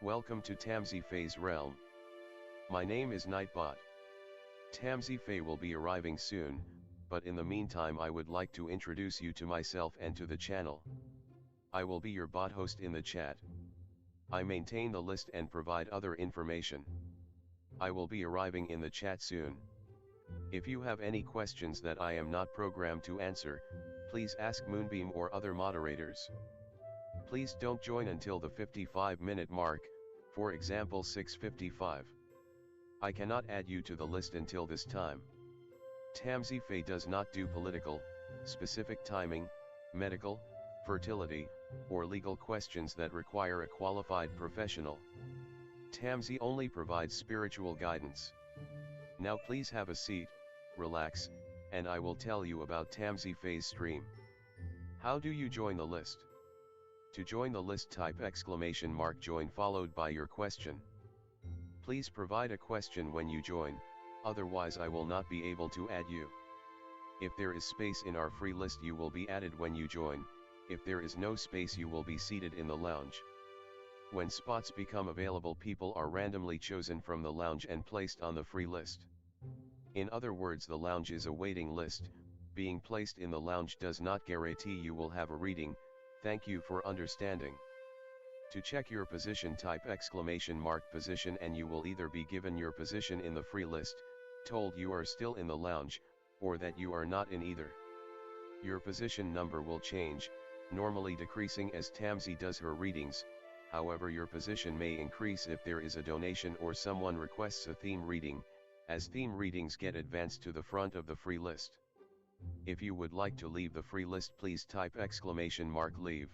Welcome to Tamsy Fae's realm. My name is Nightbot. Tamsy Fae will be arriving soon, but in the meantime I would like to introduce you to myself and to the channel. I will be your bot host in the chat. I maintain the list and provide other information. I will be arriving in the chat soon. If you have any questions that I am not programmed to answer, please ask Moonbeam or other moderators. Please don't join until the 55-minute mark, for example 6:55. I cannot add you to the list until this time. Tamsy Fae does not do political, specific timing, medical, fertility, or legal questions that require a qualified professional. Tamsy only provides spiritual guidance. Now please have a seat, relax, and I will tell you about Tamsy Fae's stream. How do you join the list? To join the list, type !join followed by your question. Please provide a question when you join, otherwise I will not be able to add you. If there is space in our free list you will be added when you join, if there is no space you will be seated in the lounge. When spots become available, people are randomly chosen from the lounge and placed on the free list. In other words, the lounge is a waiting list. Being placed in the lounge does not guarantee you will have a reading. Thank you for understanding. To check your position, type !position and you will either be given your position in the free list, told you are still in the lounge, or that you are not in either. Your position number will change, normally decreasing as Tamsy does her readings. However, your position may increase if there is a donation or someone requests a theme reading, as theme readings get advanced to the front of the free list. If you would like to leave the free list, please type !leave.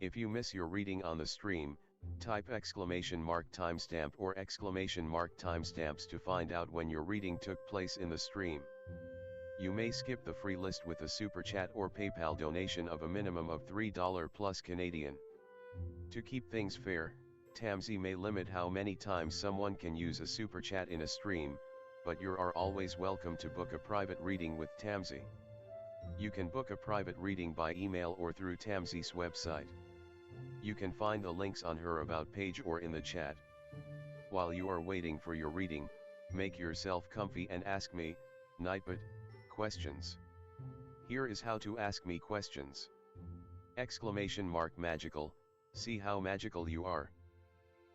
If you miss your reading on the stream, type !timestamp or !timestamps to find out when your reading took place in the stream. You may skip the free list with a super chat or PayPal donation of a minimum of $3 plus Canadian. To keep things fair, Tamsy may limit how many times someone can use a super chat in a stream, but you are always welcome to book a private reading with Tamsy. You can book a private reading by email or through Tamsy's website. You can find the links on her about page or in the chat. While you are waiting for your reading, make yourself comfy and ask me, Nightbot, questions. Here is how to ask me questions. !magical, see how magical you are.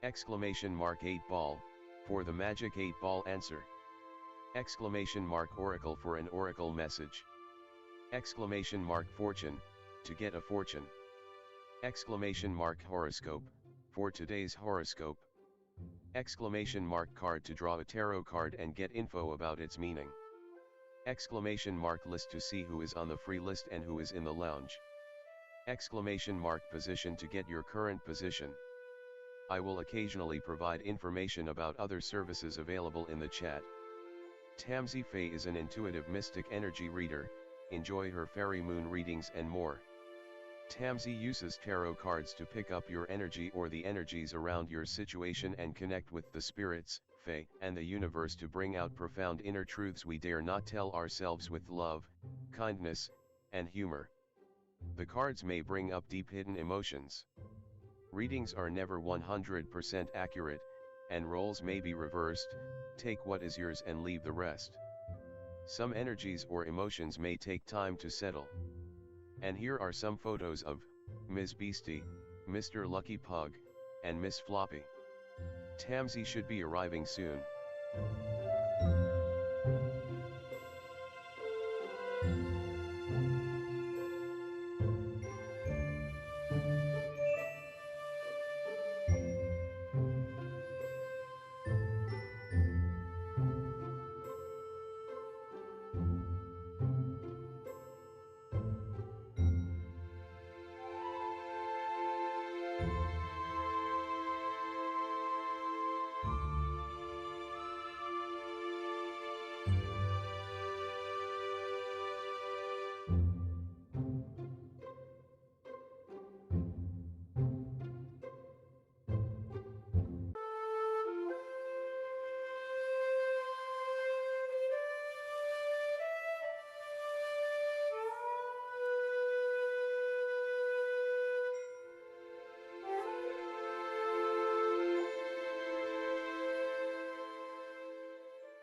!8 ball, for the magic 8 ball answer. !oracle for an oracle message. !fortune, to get a fortune. !horoscope, for today's horoscope. !card to draw a tarot card and get info about its meaning. !list to see who is on the free list and who is in the lounge. !position to get your current position. I will occasionally provide information about other services available in the chat. Tamsy Fae is an intuitive mystic energy reader. Enjoy her fairy moon readings and more. Tamsy uses tarot cards to pick up your energy or the energies around your situation and connect with the spirits, Fae, and the universe to bring out profound inner truths we dare not tell ourselves with love, kindness, and humor. The cards may bring up deep hidden emotions. Readings are never 100% accurate, and roles may be reversed. Take what is yours and leave the rest. Some energies or emotions may take time to settle. And here are some photos of Ms. Beastie, Mr. Lucky Pug, and Miss Floppy. Tamsy should be arriving soon.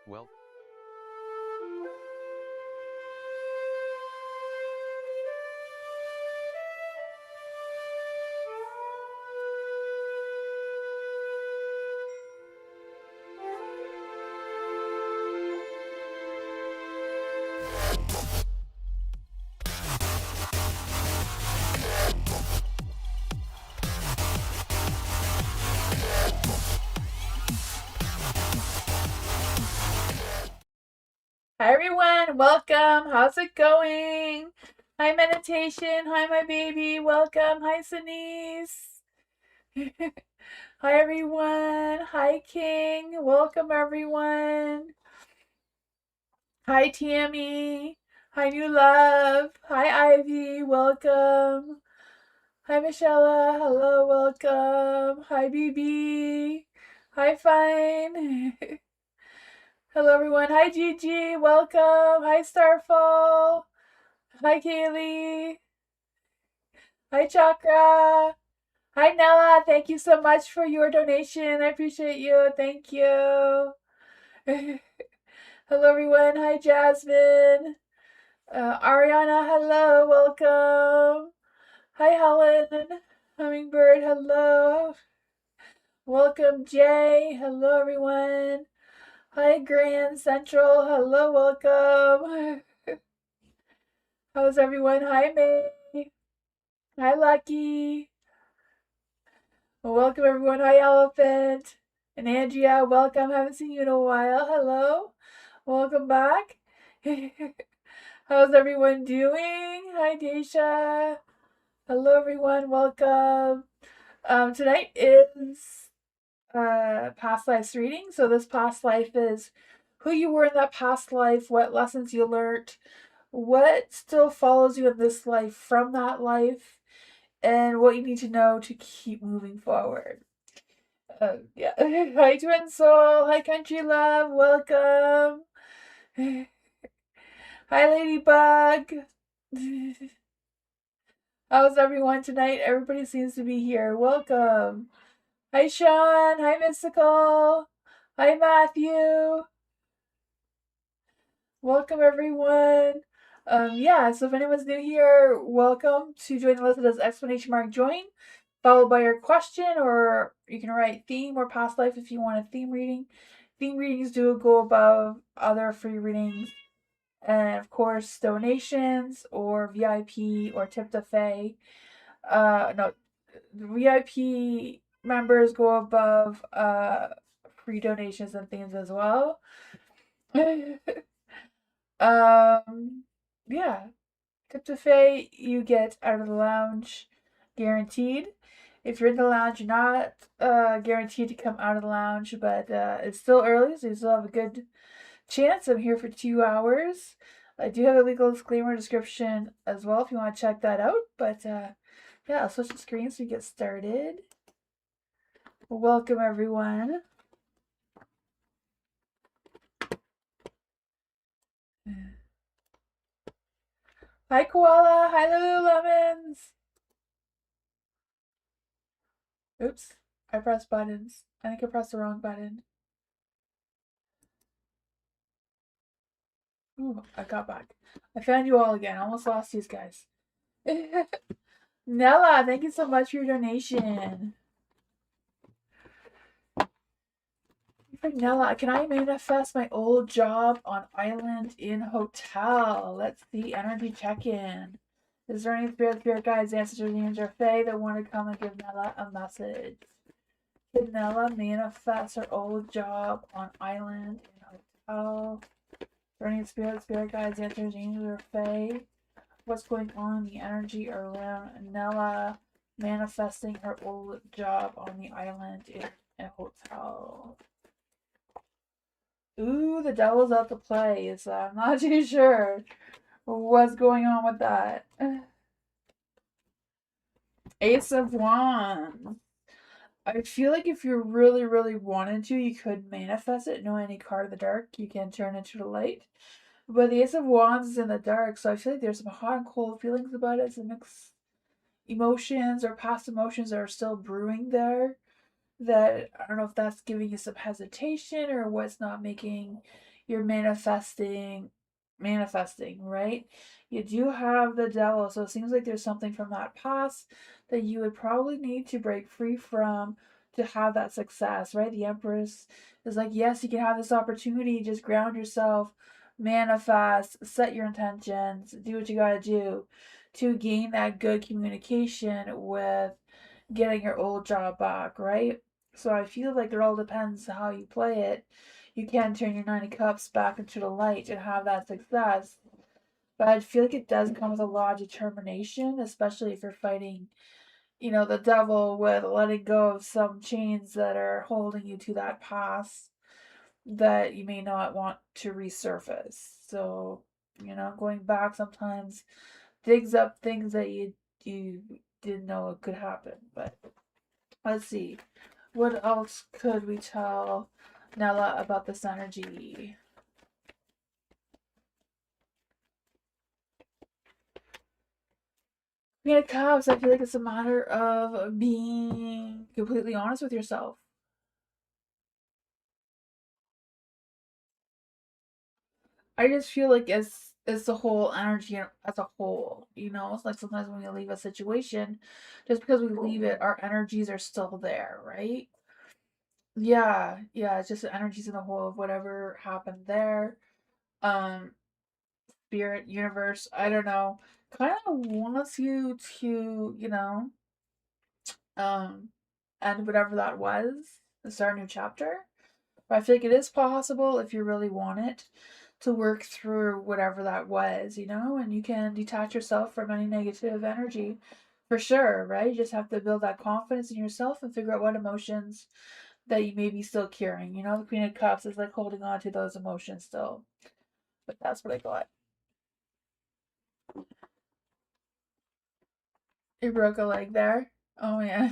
Well, Hi everyone, welcome. How's it going? Hi meditation. Hi my baby. Welcome. Hi Denise. Hi everyone. Hi King. Welcome everyone. Hi Tammy. Hi New Love. Hi Ivy. Welcome. Hi Michelle. Hello. Welcome. Hi BB. Hi Fine. Hello everyone. Hi Gigi. Welcome. Hi Starfall. Hi, Kaylee. Hi, Chakra. Hi, Nella. Thank you so much for your donation. I appreciate you. Thank you. Hello, everyone. Hi, Jasmine. Ariana, hello. Welcome. Hi, Helen. Hummingbird, hello. Welcome, Jay. Hello, everyone. Hi, Grand Central. Hello, welcome. How's everyone? Hi, May. Hi, Lucky. Welcome everyone. Hi Elephant. And Andrea, welcome. Haven't seen you in a while. Hello. Welcome back. How's everyone doing? Hi Daisha. Hello everyone. Welcome. Tonight is past lives reading. So this past life is who you were in that past life, what lessons you learned, what still follows you in this life from that life, and what you need to know to keep moving forward. Yeah. Hi, Twin Soul. Hi, Country Love. Welcome. Hi, Ladybug. How's everyone tonight? Everybody seems to be here. Welcome. Hi, Sean. Hi, Mystical. Hi, Matthew. Welcome, everyone. Yeah, so if anyone's new here, welcome to join the list. It does exclamation mark join, followed by your question, or you can write theme or past life if you want a theme reading. Theme readings do go above other free readings, and of course, donations or VIP or tip to Fae. No, VIP members go above free donations and themes as well. Yeah, tip to Fae, you get out of the lounge guaranteed. If you're in the lounge, you're not guaranteed to come out of the lounge, but it's still early, so you still have a good chance. I'm here for 2 hours. I do have a legal disclaimer description as well if you want to check that out. But yeah, I'll switch the screen so we get started. Welcome, everyone. Hi, Koala. Hi, Lululemons. Oops, I pressed buttons. I think I pressed the wrong button. Ooh, I got back. I found you all again. I almost lost these guys. Nella, thank you so much for your donation. Nella, can I manifest my old job on island in hotel? Let's see. Energy check-in. Is there any spirit guides, ancestors, angels, or fae that want to come and give Nella a message? Can Nella manifest her old job on island in hotel? Is there any spirit guides, ancestors, angels, or fae? What's going on in the energy around Nella manifesting her old job on the island in a hotel? Ooh, the devil's out to play, so I'm not too sure what's going on with that. Ace of Wands. I feel like if you really, really wanted to, you could manifest it. No, any card of the dark, you can turn into the light. But the Ace of Wands is in the dark, so I feel like there's some hot and cold feelings about it. Some mixed emotions or past emotions that are still brewing there. That I don't know if that's giving you some hesitation or what's not making you're manifesting, right? You do have the devil, so it seems like there's something from that past that you would probably need to break free from to have that success, right? The Empress is like, yes, you can have this opportunity, just ground yourself, manifest, set your intentions, do what you gotta do to gain that good communication with getting your old job back, right? So I feel like it all depends how you play it. You can turn your 9 of Cups back into the light and have that success. But I feel like it does come with a lot of determination, especially if you're fighting, the devil with letting go of some chains that are holding you to that past that you may not want to resurface. So, going back sometimes digs up things that you didn't know it could happen. But let's see. What else could we tell Nella about this energy? Queen of Cups, I feel like it's a matter of being completely honest with yourself. I just feel like it's the whole energy as a whole. It's like sometimes when we leave a situation, just because we leave it, our energies are still there, right? Yeah, it's just the energies in the whole of whatever happened there. Um, Spirit, universe, I don't know, kind of wants you to, um, end whatever that was and start a new chapter. But I feel like it is possible if you really want it to work through whatever that was, and you can detach yourself from any negative energy for sure, right? You just have to build that confidence in yourself and figure out what emotions that you may be still carrying. The Queen of Cups is like holding on to those emotions still. But that's what I got. You broke a leg there? Oh, yeah.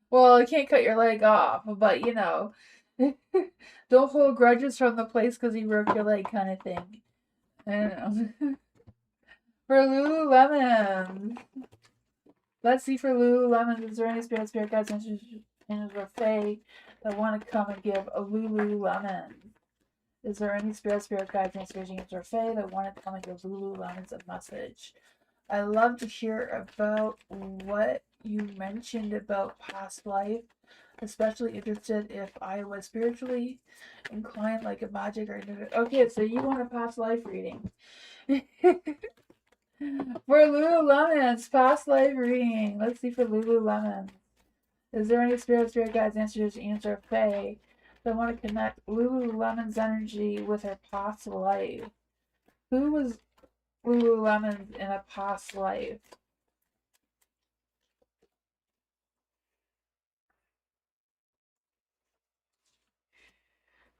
Well, you can't cut your leg off, but don't hold grudges from the place because you broke your leg, kind of thing. I don't know. For Lululemon, let's see for Lululemon. Is there any spirit guides, and or Fae that want to come and give a Lululemon? Is there any spirit guides, and or Fae that want to come and give Lululemons a message? I love to hear about what you mentioned about past life. Especially interested if I was spiritually inclined, like a magic or okay. So you want a past life reading? For Lululemon's past life reading. Let's see for Lululemon. Is there any spirit guides, answer Faye that want to connect Lululemon's energy with her past life? Who was Lululemon in a past life?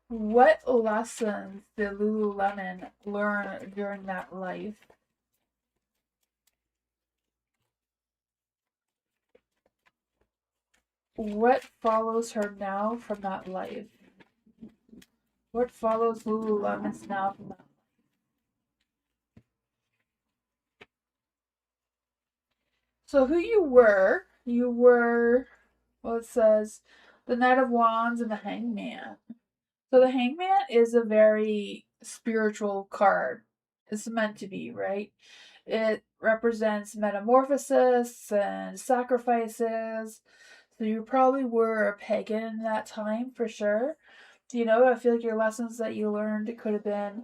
What lessons did Lululemon learn during that life? What follows her now from that life? What follows Lululemon's now from that? So who you were, well, it says the Knight of Wands and the Hangman. So the Hangman is a very spiritual card. It's meant to be, right? It represents metamorphosis and sacrifices. So you probably were a pagan in that time for sure. I feel like your lessons that you learned could have been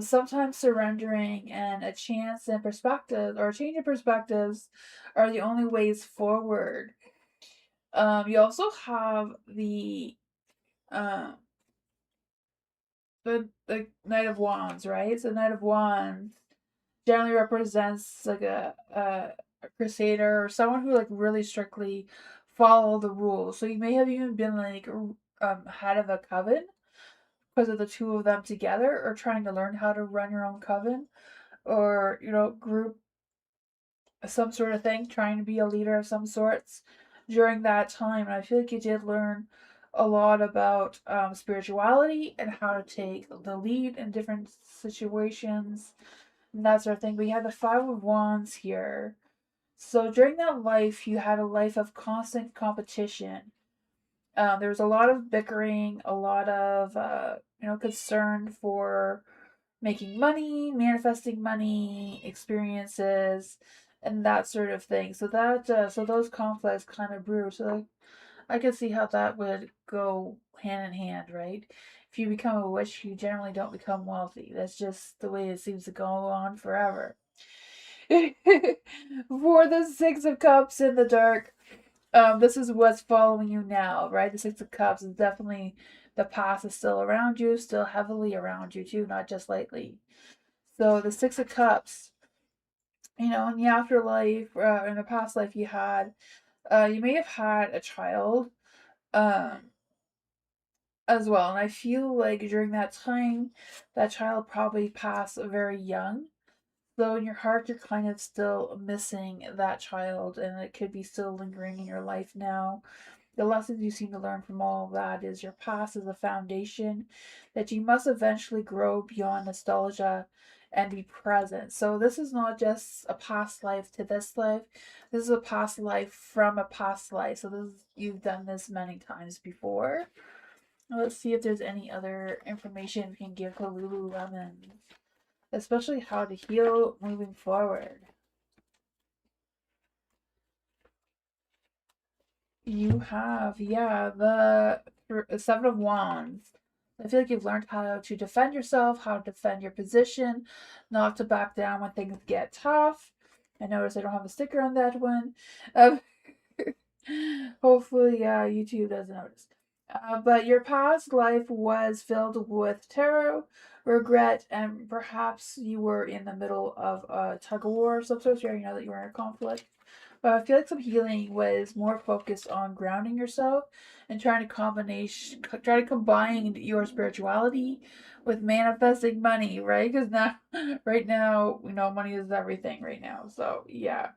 sometimes surrendering and a chance and perspective or a change of perspectives are the only ways forward. You also have um, the Knight of Wands, right? So Knight of Wands generally represents like a crusader or someone who like really strictly follow the rules. So you may have even been like head of a coven because of the two of them together, or trying to learn how to run your own coven, or group some sort of thing, trying to be a leader of some sorts during that time. And I feel like you did learn a lot about spirituality and how to take the lead in different situations and that sort of thing. We have the Five of Wands here. So during that life, you had a life of constant competition. There was a lot of bickering, a lot of concern for making money, manifesting money, experiences, and that sort of thing. So so those conflicts kind of brew. So I could see how that would go hand in hand, right? If you become a witch, you generally don't become wealthy. That's just the way it seems to go on forever. For the Six of Cups in the dark, this is what's following you now, right? The Six of Cups is definitely the past is still around you, still heavily around you too, not just lightly. So the Six of Cups, in the afterlife, in the past life you may have had a child, um, as well. And I feel like during that time, that child probably passed very young. So in your heart, you're kind of still missing that child, and it could be still lingering in your life now. The lessons you seem to learn from all of that is your past is a foundation that you must eventually grow beyond nostalgia and be present. So this is not just a past life to this life. This is a past life from a past life. So you've done this many times before. Let's see if there's any other information we can give to Lululemon, especially how to heal moving forward. You have, yeah, the Seven of Wands. I feel like you've learned how to defend yourself, how to defend your position, not to back down when things get tough. I notice I don't have a sticker on that one. Um, hopefully, YouTube doesn't notice. But your past life was filled with terror, regret, and perhaps you were in the middle of a tug of war of some sort. You know that you were in a conflict. But I feel like some healing was more focused on grounding yourself and try to combine your spirituality with manifesting money, right? Because now, right now, money is everything right now. So yeah.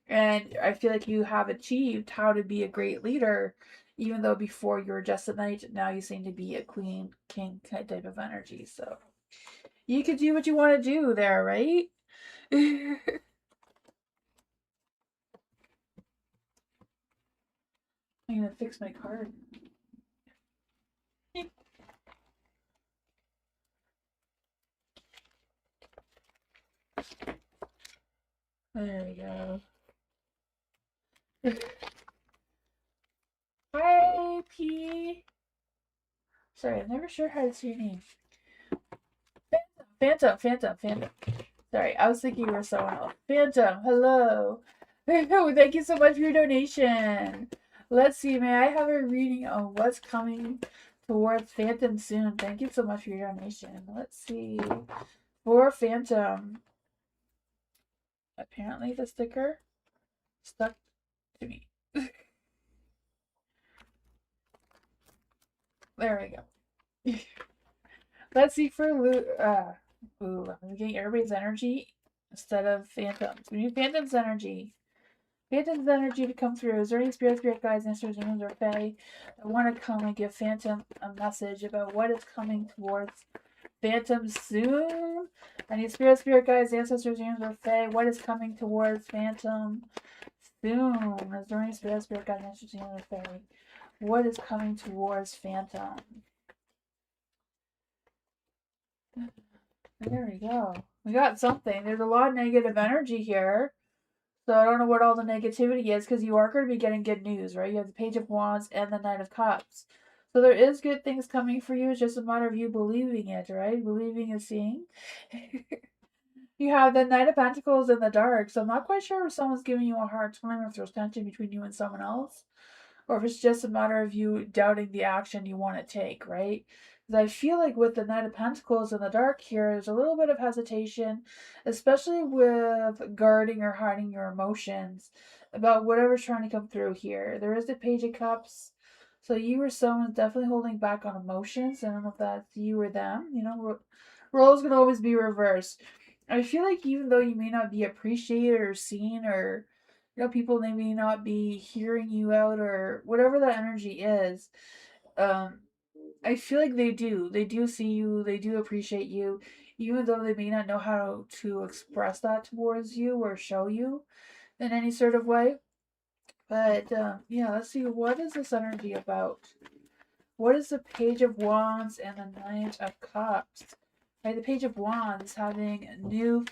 And I feel like you have achieved how to be a great leader, even though before you were just a knight, now you seem to be a queen, king type of energy. So you could do what you want to do there, right? I'm gonna fix my card. There we go. Hi, P. Sorry, I'm never sure how to say your name. Phantom. Sorry, I was thinking you were someone else. Phantom, hello. Thank you so much for your donation. Let's see, may I have a reading on what's coming towards Phantom soon? Thank you so much for your donation. Let's see. For Phantom, apparently the sticker stuck to me. There we go. Let's see for I'm getting everybody's energy instead of Phantom's. We need Phantom's energy. Phantom's energy to come through. Is there any spirit guides, ancestors, demons, or fae that want to come and give Phantom a message about what is coming towards Phantom soon? I need spirit guides, ancestors, demons, or fae. What is coming towards Phantom soon? Is there any spirit guides, ancestors, demons, or fae? What is coming towards Phantom? There we go. We got something. There's a lot of negative energy here. So I don't know what all the negativity is because you are going to be getting good news, right? You have the Page of Wands and the Knight of Cups. So there is good things coming for you. It's just a matter of you believing it, right? Believing is seeing. You have the Knight of Pentacles in the dark. So I'm not quite sure if someone's giving you a hard time or if there's tension between you and someone else. Or if it's just a matter of you doubting the action you want to take, right? Because I feel like with the Knight of Pentacles in the dark here, there's a little bit of hesitation, especially with guarding or hiding your emotions about whatever's trying to come through here. There is the Page of Cups. So you or someone's definitely holding back on emotions. I don't know if that's you or them. Roles can always be reversed. I feel like even though you may not be appreciated or seen or people they may not be hearing you out or whatever that energy is, um, I feel like they do. They do see you, they do appreciate you, even though they may not know how to express that towards you or show you in any sort of way. But yeah, let's see, what is this energy about? What is the Page of Wands and the Knight of Cups? Right, the Page of Wands having new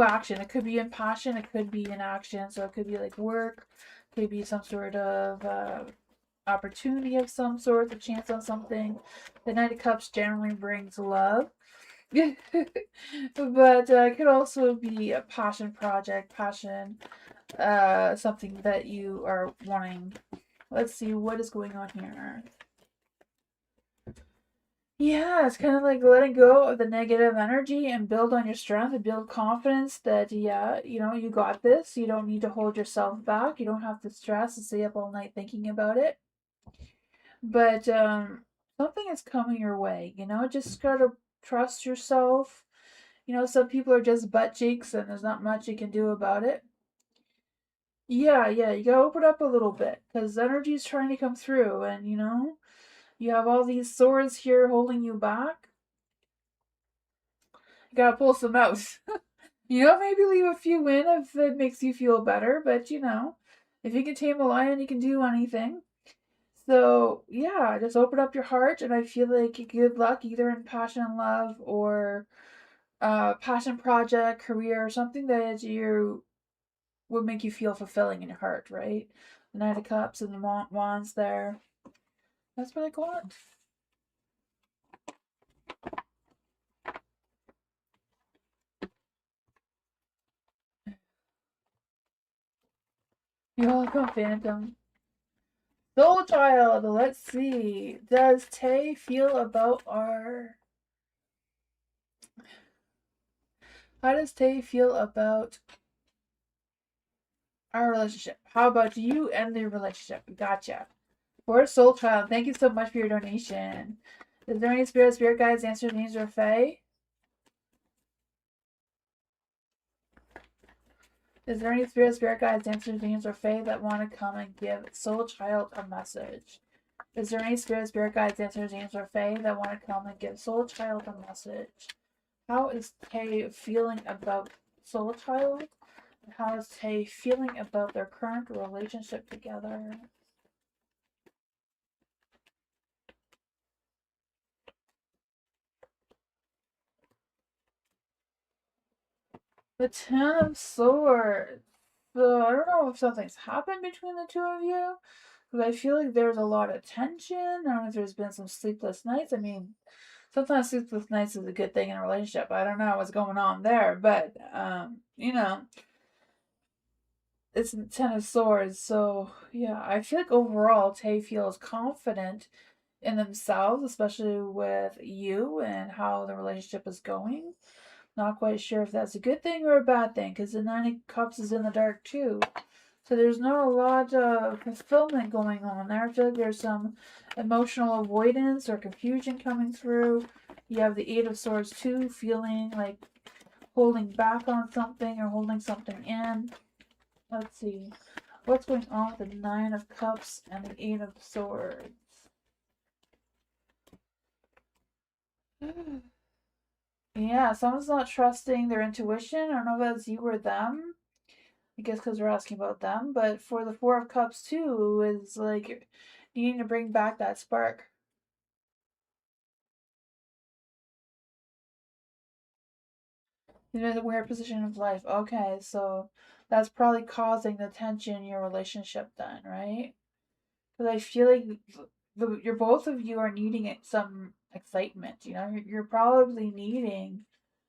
action. It could be in passion, it could be in action. So it could be like work, it could be some sort of opportunity of some sort, a chance on something. The Knight of Cups generally brings love. But it could also be a passion project, something that you are wanting. Let's see what is going on here. Yeah, it's kind of like letting go of the negative energy and build on your strength and build confidence that, yeah, you got this. You don't need to hold yourself back. You don't have to stress and stay up all night thinking about it. But something is coming your way, just gotta trust yourself. Some people are just butt cheeks and there's not much you can do about it. Yeah, you gotta open up a little bit because energy is trying to come through, and you have all these swords here holding you back. You gotta pull some out. Maybe leave a few in if it makes you feel better, but if you can tame a lion, you can do anything. So, yeah, just open up your heart, and I feel like good luck either in passion and love or passion project, career, something that you would make you feel fulfilling in your heart, right? The Knight of Cups and the Wands there. That's what I got. You're welcome, Phantom. Soul Child, let's see. Does Tay feel about our... How does Tay feel about our relationship? How about you and the relationship? Gotcha. For Soul Child, thank you so much for your donation. Is there any spirit guides, answers, names, or fae? Is there any spirit guides, answers, names, or fae that want to come and give Soul Child a message? Is there any spirit guides, answers, names, or fae that want to come and give Soul Child a message? How is Tay feeling about Soul Child? How is Tay feeling about their current relationship together? The Ten of Swords. So I don't know if something's happened between the two of you, because I feel like there's a lot of tension. I don't know if there's been some sleepless nights. I mean, sometimes sleepless nights is a good thing in a relationship. I don't know what's going on there, but it's the Ten of Swords. So yeah, I feel like overall Tay feels confident in themselves, especially with you and how the relationship is going. Not quite sure if that's a good thing or a bad thing, because the Nine of Cups is in the dark too. So there's not a lot of fulfillment going on there. I feel like there's some emotional avoidance or confusion coming through. You have the Eight of Swords too, feeling like holding back on something or holding something in. Let's see. What's going on with the Nine of Cups and the Eight of Swords? Yeah, someone's not trusting their intuition. I don't know if that's you or them. I guess because we're asking about them. But for the Four of Cups too, is like needing to bring back that spark. You're in a weird position of life. Okay, so that's probably causing the tension in your relationship then, right? Because I feel like you're both of you are needing some excitement. You're probably needing,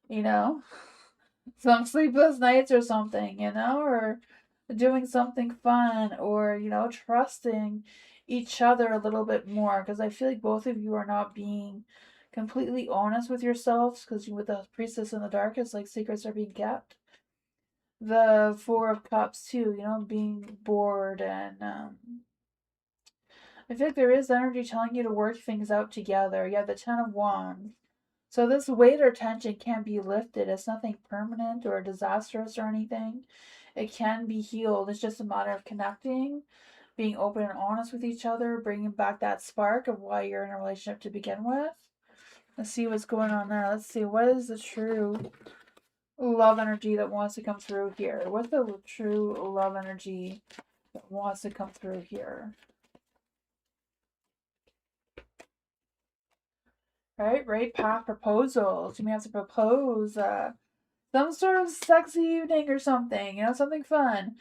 you know, some sleepless nights or something, or doing something fun or, trusting each other a little bit more. Because I feel like both of you are not being completely honest with yourselves. Because with the Priestess in the Dark, it's like secrets are being kept. The Four of Cups, too, being bored and, I feel like there is energy telling you to work things out together. You have the Ten of Wands. So this weight or tension can be lifted. It's nothing permanent or disastrous or anything. It can be healed. It's just a matter of connecting, being open and honest with each other, bringing back that spark of why you're in a relationship to begin with. Let's see what's going on there. Let's see, what is the true love energy that wants to come through here? What's the true love energy that wants to come through here. Right path proposals. You may have to propose some sort of sexy evening or something, something fun.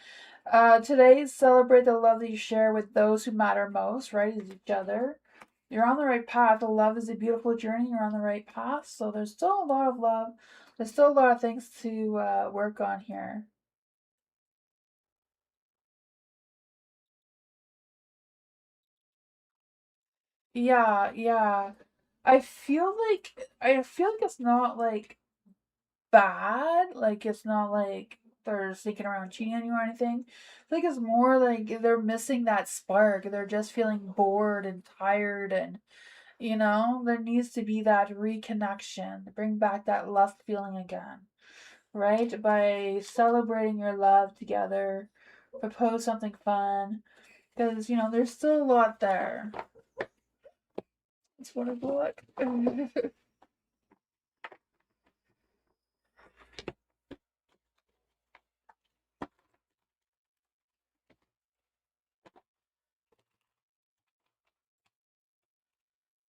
Today, celebrate the love that you share with those who matter most, right? Is each other. You're on the right path. The love is a beautiful journey. You're on the right path. So there's still a lot of love. There's still a lot of things to work on here. Yeah. I feel like it's not like bad. Like it's not like they're sneaking around cheating on you or anything. I think it's more like they're missing that spark. They're just feeling bored and tired, and there needs to be that reconnection, bring back that lust feeling again, right? By celebrating your love together, propose something fun, because there's still a lot there. It's what I look.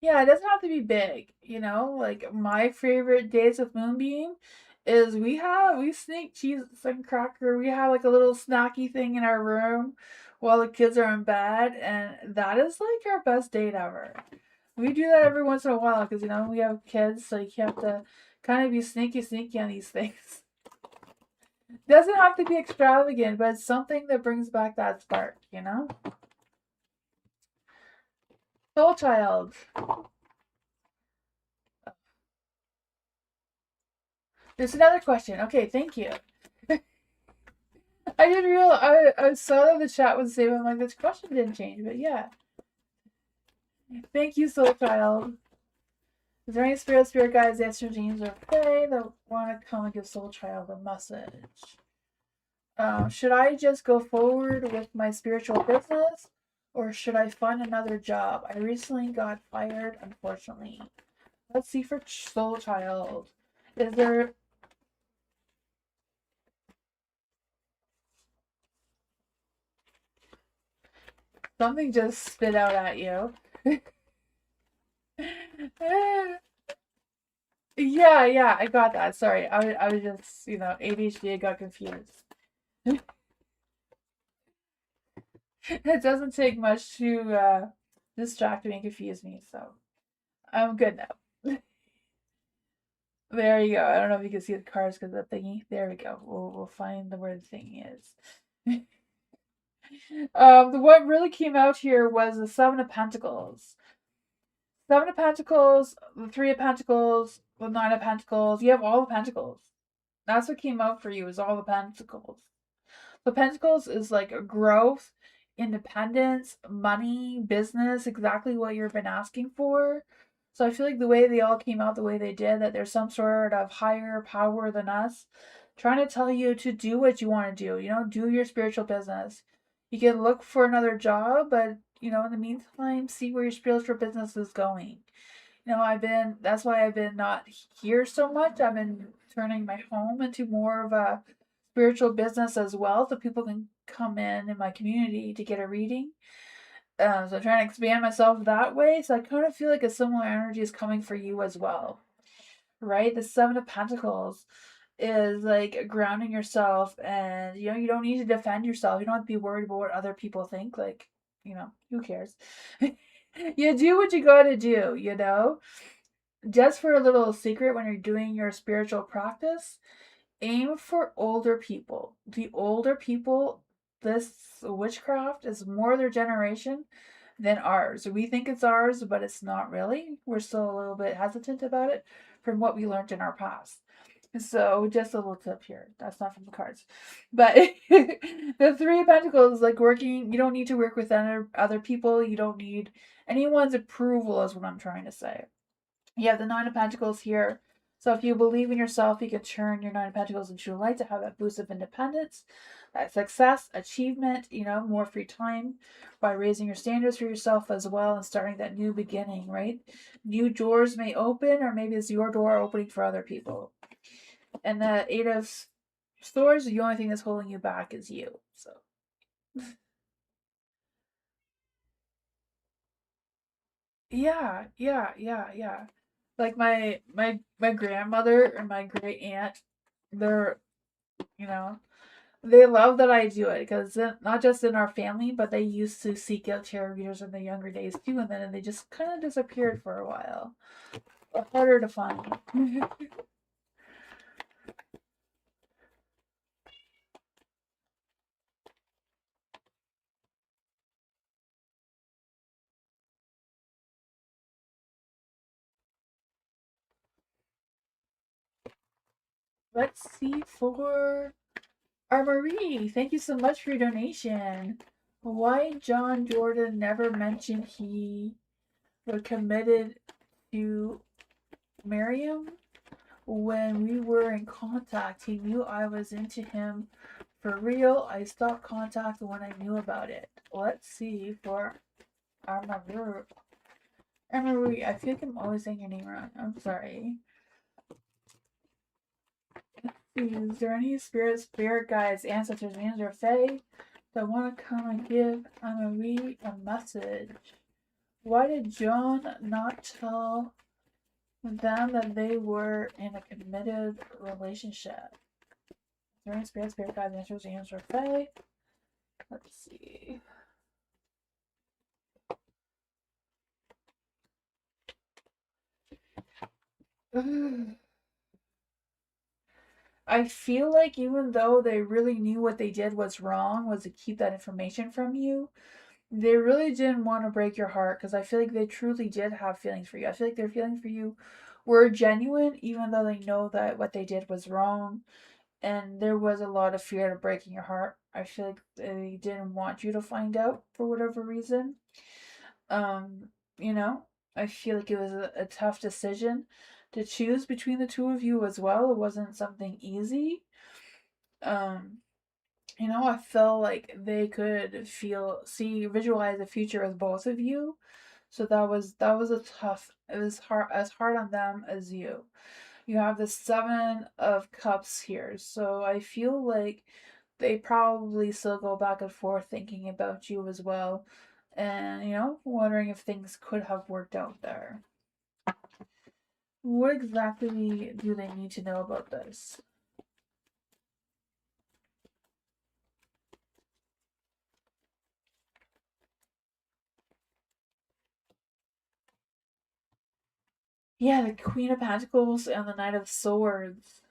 Yeah, it doesn't have to be big, Like my favorite days with Moonbeam is we sneak cheese and cracker. We have like a little snacky thing in our room while the kids are in bed, and that is like our best date ever. We do that every once in a while because we have kids, so you have to kind of be sneaky on these things. Doesn't have to be extravagant, but it's something that brings back that spark. Soul Child. There's another question. Okay, thank you. I didn't realize I saw that the chat was the same. I'm like, this question didn't change, but yeah. Thank you, Soul Child. Is there any spirit guides, ancestors, dreams, or fae that want to come and give Soul Child a message? Should I just go forward with my spiritual business, or should I find another job? I recently got fired, unfortunately. Let's see for Soul Child. Is there something just spit out at you? Yeah, I got that. Sorry, I was just, ADHD, I got confused. It doesn't take much to distract me and confuse me, so I'm good now. There you go. I don't know if you can see the cards because of the thingy. There we go. We'll find where the thingy is. What really came out here was the Seven of Pentacles. Seven of Pentacles, the Three of Pentacles, the Nine of Pentacles. You have all the Pentacles. That's what came out for you, is all the Pentacles. The Pentacles is like a growth, independence, money, business, exactly what you've been asking for. So I feel like the way they all came out the way they did, that there's some sort of higher power than us trying to tell you to do what you want to do. Do your spiritual business. You can look for another job, but in the meantime, see where your spiritual business is going. That's why I've been not here so much. I've been turning my home into more of a spiritual business as well, so people can come in my community to get a reading. So I'm trying to expand myself that way. So I kind of feel like a similar energy is coming for you as well, right? The Seven of Pentacles is like grounding yourself, and you don't need to defend yourself. You don't have to be worried about what other people think. Like, who cares? You do what you gotta do. Just for a little secret, when you're doing your spiritual practice, aim for older people. The older people, this witchcraft is more their generation than ours. We think it's ours, but it's not really. We're still a little bit hesitant about it from what we learned in our past. So just a little tip here. That's not from the cards. But the Three of Pentacles is like working. You don't need to work with other people. You don't need anyone's approval, is what I'm trying to say. You have the Nine of Pentacles here. So if you believe in yourself, you can turn your Nine of Pentacles into a light to have that boost of independence, that success, achievement, more free time by raising your standards for yourself as well and starting that new beginning, right? New doors may open, or maybe it's your door opening for other people. And the Eight of Swords, the only thing that's holding you back is you. So Yeah, yeah, yeah, yeah. Like my grandmother and my great aunt, they're, you know, they love that I do it because not just in our family, but they used to seek out tarot readers in the younger days too, and then they just kind of disappeared for a while. Harder to find. Let's see for our Marie. Thank you so much for your donation. Why John Jordan never mentioned he was committed to Miriam? When we were in contact, he knew I was into him for real. I stopped contact when I knew about it. Let's see for Amaru. Amaru, I feel like I'm always saying your name wrong. I'm sorry. Is there any spirit guides, ancestors, angels, or fae that want to come and give Amaru a message? Why did John not tell them that they were in a committed relationship? Is there any spirit guides, ancestors, angels, or fae? Let's see. I feel like even though they really knew what they did was wrong, was to keep that information from you, they really didn't want to break your heart because I feel like they truly did have feelings for you. I feel like their feelings for you were genuine, even though they know that what they did was wrong. And there was a lot of fear of breaking your heart. I feel like they didn't want you to find out for whatever reason. Um, you know, I feel like it was a tough decision to choose between the two of you as well. It wasn't something easy. Um, I felt like they could visualize the future with both of you. So that was a tough. It was hard on them as you. You have the Seven of Cups here, so I feel like they probably still go back and forth thinking about you as well, and wondering if things could have worked out there. What exactly do they need to know about this? Yeah, the Queen of Pentacles and the Knight of Swords.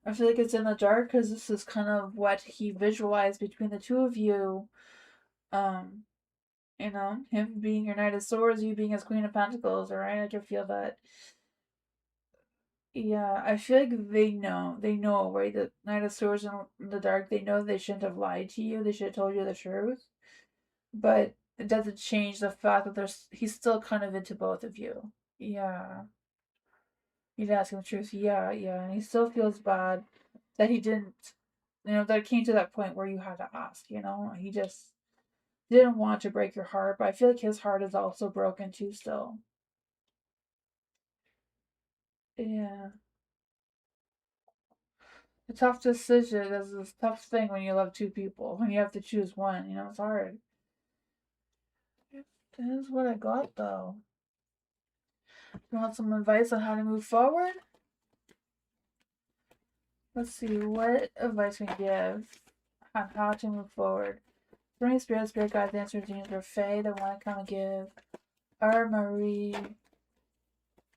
I feel like it's in the dark because this is kind of what he visualized between the two of you. Um, him being your Knight of Swords, you being his Queen of Pentacles, alright? I can feel that. Yeah, I feel like they know, right? The Knight of Swords in the dark, they know they shouldn't have lied to you. They should have told you the truth. But it doesn't change the fact that he's still kind of into both of you. Yeah. He's asking the truth. Yeah, yeah. And he still feels bad that he didn't, that it came to that point where you had to ask, He just didn't want to break your heart, but I feel like his heart is also broken too still. Yeah. A tough decision is a tough thing when you love two people. When you have to choose one, it's hard. That is what I got though. You want some advice on how to move forward? Let's see, what advice we give on how to move forward. Bring spirit guides, answers, demons, or fae that want to come and give our Marie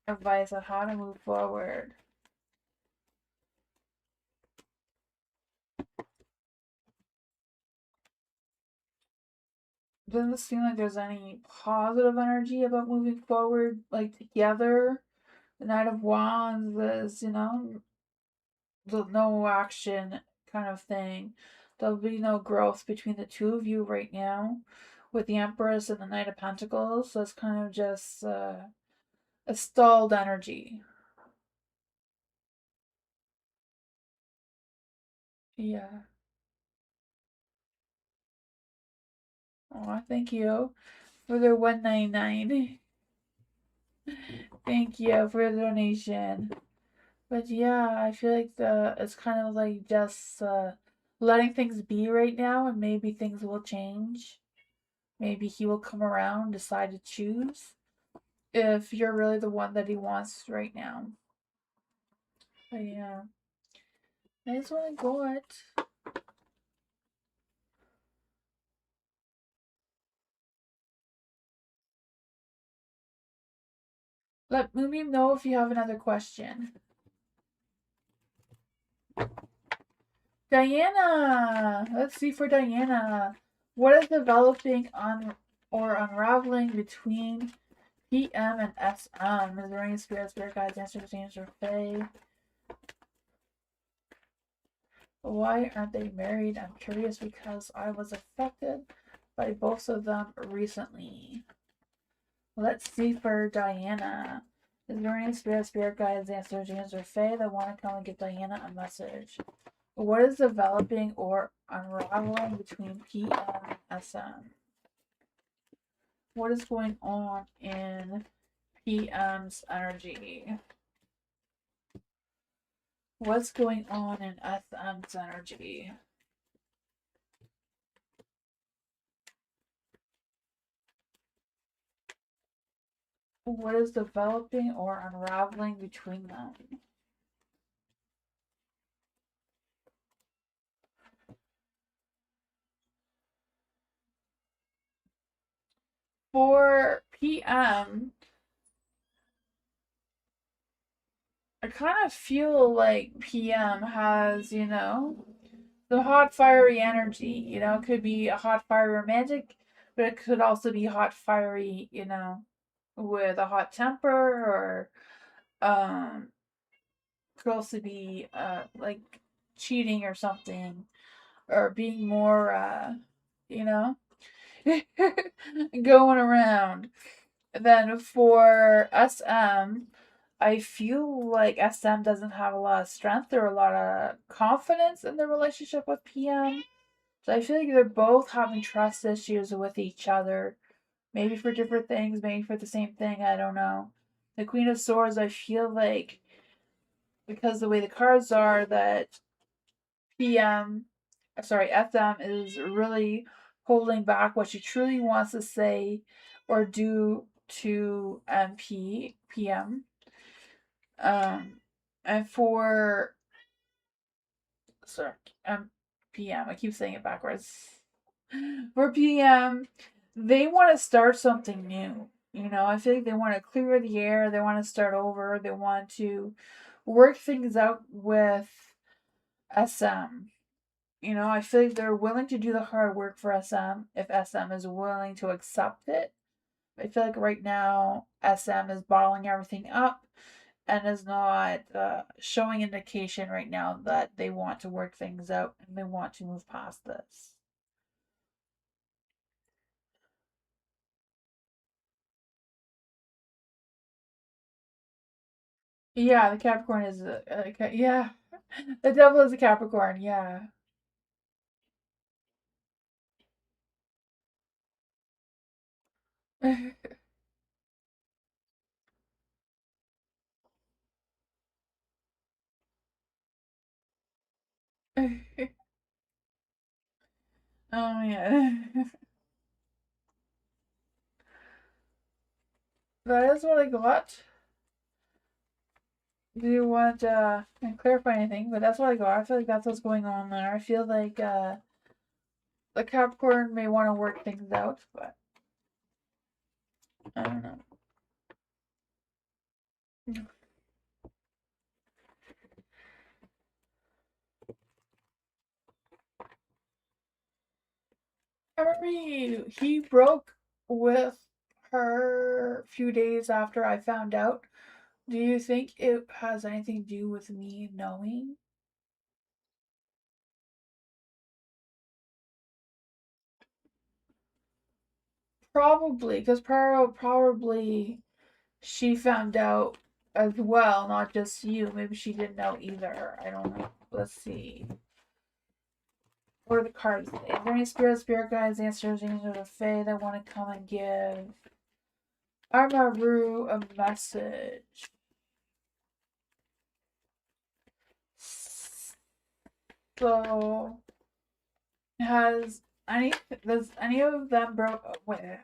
advice on how to move forward. Doesn't seem like there's any positive energy about moving forward, like together. The Knight of Wands is, the no action kind of thing. There'll be no growth between the two of you right now with the Empress and the Knight of Pentacles. So it's kind of just a stalled energy. Yeah. Oh, thank you for the 199. Thank you for the donation. But yeah, I feel like it's kind of like just letting things be right now, and maybe things will change. Maybe he will come around, decide to choose. if you're really the one that he wants right now. But yeah, that's what I got. Let me know if you have another question. Diana! Let's see for Diana. What is developing on or unraveling between PM and SM? Is there any spirit guides, answers, or fae? Why aren't they married? I'm curious because I was affected by both of them recently. Let's see for Diana. Is there any spirit guides, answers, or fae that want to come and give Diana a message? What is developing or unraveling between PM and SM? What is going on in PM's energy? What's going on in SM's energy? What is developing or unraveling between them? For PM, I kind of feel like PM has, the hot, fiery energy. It could be a hot, fiery romantic, but it could also be hot, fiery, with a hot temper, or could also be like cheating or something, or being more, you know, going around. Then for SM, I feel like SM doesn't have a lot of strength or a lot of confidence in their relationship with PM. So I feel like they're both having trust issues with each other. Maybe for different things, maybe for the same thing, I don't know. The Queen of Swords, I feel like, because the way the cards are, that SM is really holding back what she truly wants to say or do to PM. And for sorry, PM, I keep saying it backwards. For PM, they want to start something new. I feel like they want to clear the air, they want to start over, they want to work things out with SM. I feel like they're willing to do the hard work for SM if SM is willing to accept it. I feel like right now SM is bottling everything up and is not showing indication right now that they want to work things out and they want to move past this. Yeah, the Capricorn is yeah, the devil is a Capricorn. Yeah. Oh yeah. That is what I got. Do you want to clarify anything? But that's what I got. I feel like that's what's going on there. I feel like the Capricorn may want to work things out, but I don't know. I remember he broke with her a few days after I found out. Do you think it has anything to do with me knowing? Probably, because probably she found out as well, not just you. Maybe she didn't know either. I don't know. Let's see. What are the cards? Is there any spirit guides, answers, angels, or fae that want to come and give Armaru a message? So, has any does any of them broke? Wait,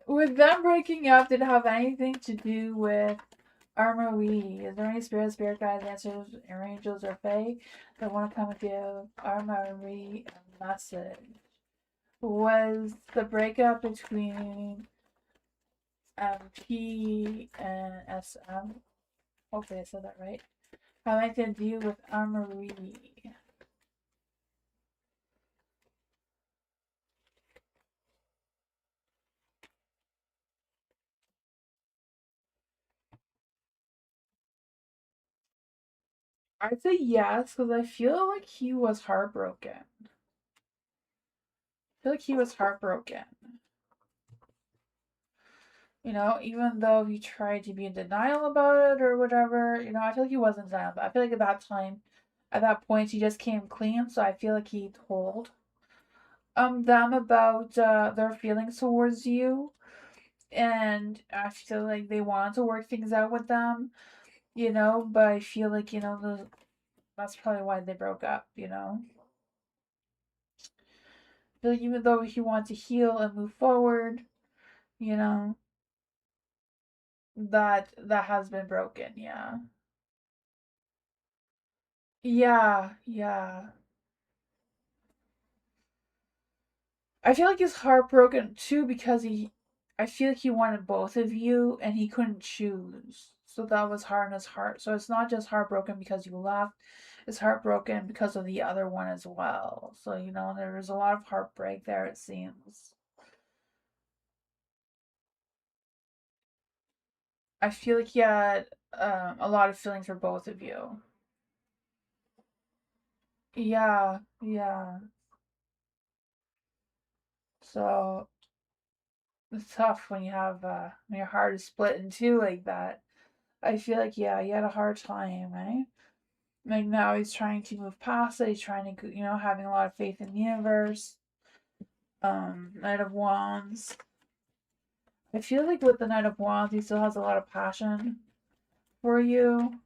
With them breaking up, did it have anything to do with Armory? Is there any spirit guides, answers, or angels, or fae that want to come and give Armory a message? Was the breakup between P and SM? Hopefully I said that right. Have anything to do with Armory? I'd say yes, because I feel like he was heartbroken. I feel like he was heartbroken. You know, even though he tried to be in denial about it or whatever, you know, I feel like he was in denial. But I feel like at that time, at that point, he just came clean. So I feel like he told them about their feelings towards you, and I feel like they wanted to work things out with them. You know, but I feel like that's probably why they broke up. You know, I feel like even though he wanted to heal and move forward, you know, that has been broken. Yeah. Yeah, yeah. I feel like he's heartbroken too because I feel like he wanted both of you and he couldn't choose. So that was hard in his heart. So it's not just heartbroken because you left, it's heartbroken because of the other one as well. So, you know, there's a lot of heartbreak there, it seems. I feel like he had a lot of feelings for both of you. Yeah, yeah. So it's tough when you have when your heart is split in two like that. I feel like yeah, he had a hard time, right? Like now he's trying to move past it. He's trying to, you know, having a lot of faith in the universe. Knight of Wands. I feel like with the Knight of Wands, he still has a lot of passion for you.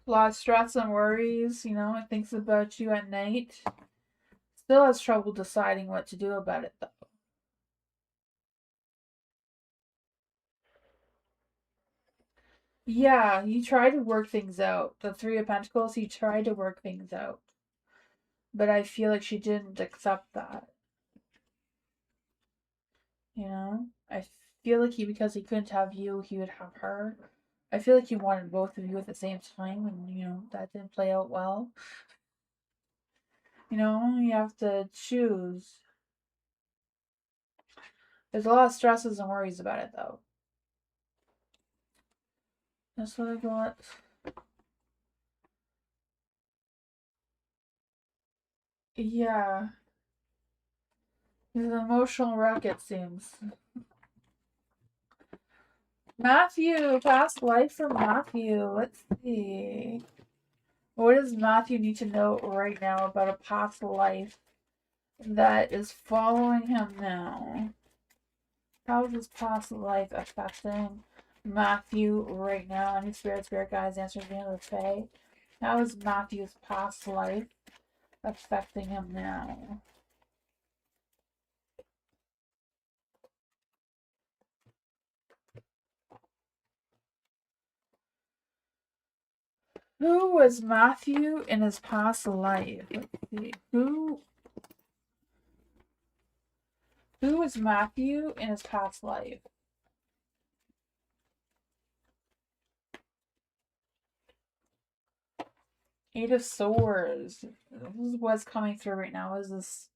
A lot of stress and worries, you know, and thinks about you at night. Still has trouble deciding what to do about it though. Yeah, he tried to work things out. The Three of Pentacles, he tried to work things out. But I feel like she didn't accept that. You know? I feel like because he couldn't have you, he would have her. I feel like he wanted both of you at the same time, and, you know, that didn't play out well. You know, you have to choose. There's a lot of stresses and worries about it, though. That's what I got. Yeah. He's an emotional wreck, it seems. Matthew, past life for Matthew. Let's see. What does Matthew need to know right now about a past life that is following him now? How is this past life affecting Matthew right now? Any spirit guides, answers the end of the Fae. How is Matthew's past life affecting him now? Who was Matthew in his past life? Let's see. Who was Matthew in his past life? Eight of Swords. This is what's coming through right now. Is this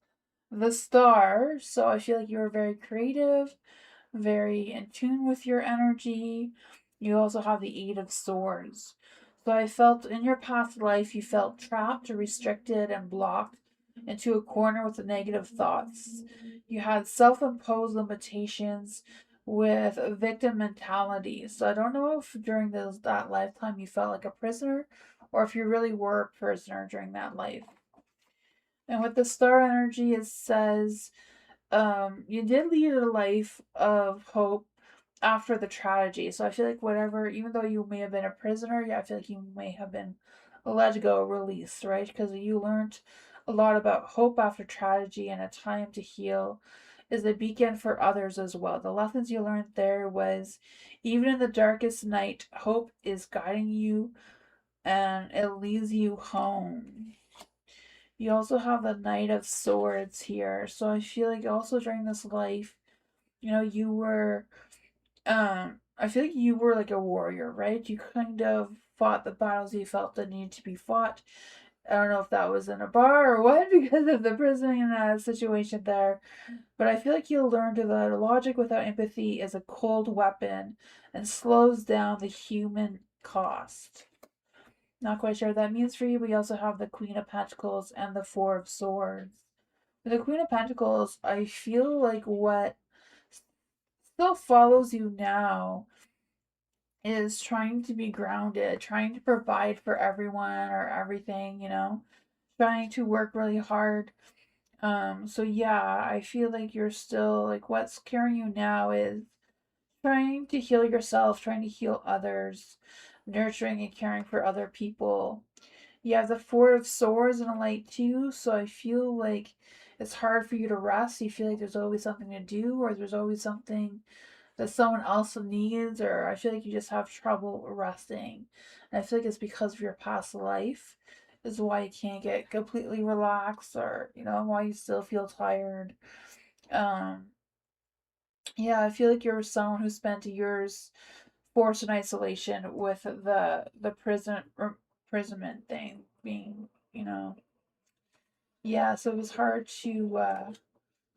the Star? So I feel like you were very creative, very in tune with your energy. You also have the Eight of Swords. So I felt in your past life you felt trapped, restricted, and blocked into a corner with the negative thoughts. You had self imposed limitations with a victim mentality. So I don't know if during that lifetime you felt like a prisoner or if you really were a prisoner during that life. And with the star energy, it says you did lead a life of hope after the tragedy. So I feel like whatever, even though you may have been a prisoner, yeah, I feel like you may have been let go, release, right? Because you learned a lot about hope after tragedy and a time to heal is a beacon for others as well. The lessons you learned there was even in the darkest night, hope is guiding you and it leads you home. You also have the Knight of Swords here. So I feel like also during this life, you were I feel like you were like a warrior, right? You kind of fought the battles you felt that needed to be fought. I don't know if that was in a bar or what because of the prison situation there, but I feel like you learned that logic without empathy is a cold weapon and slows down the human cost. Not quite sure what that means for you. We also have the Queen of Pentacles and the Four of Swords. With the Queen of Pentacles, I feel like what still follows you now is trying to be grounded, trying to provide for everyone or everything, trying to work really hard. So yeah, I feel like you're still like what's carrying you now is trying to heal yourself, trying to heal others, nurturing and caring for other people. You have the Four of Swords and a Light too, so I feel like it's hard for you to rest. You feel like there's always something to do, or there's always something that someone else needs, or I feel like you just have trouble resting. And I feel like it's because of your past life, is why you can't get completely relaxed, or why you still feel tired. Um, yeah, I feel like you're someone who spent years forced in isolation with the imprisonment thing being, yeah, so it was hard to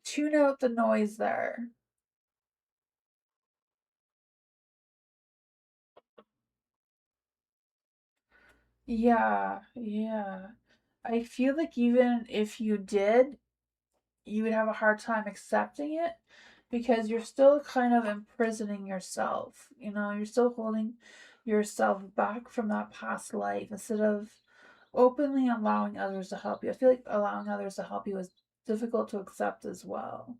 tune out the noise there. Yeah, yeah. I feel like even if you did, you would have a hard time accepting it because you're still kind of imprisoning yourself. You're still holding yourself back from that past life instead of openly allowing others to help you. I feel like allowing others to help you is difficult to accept as well.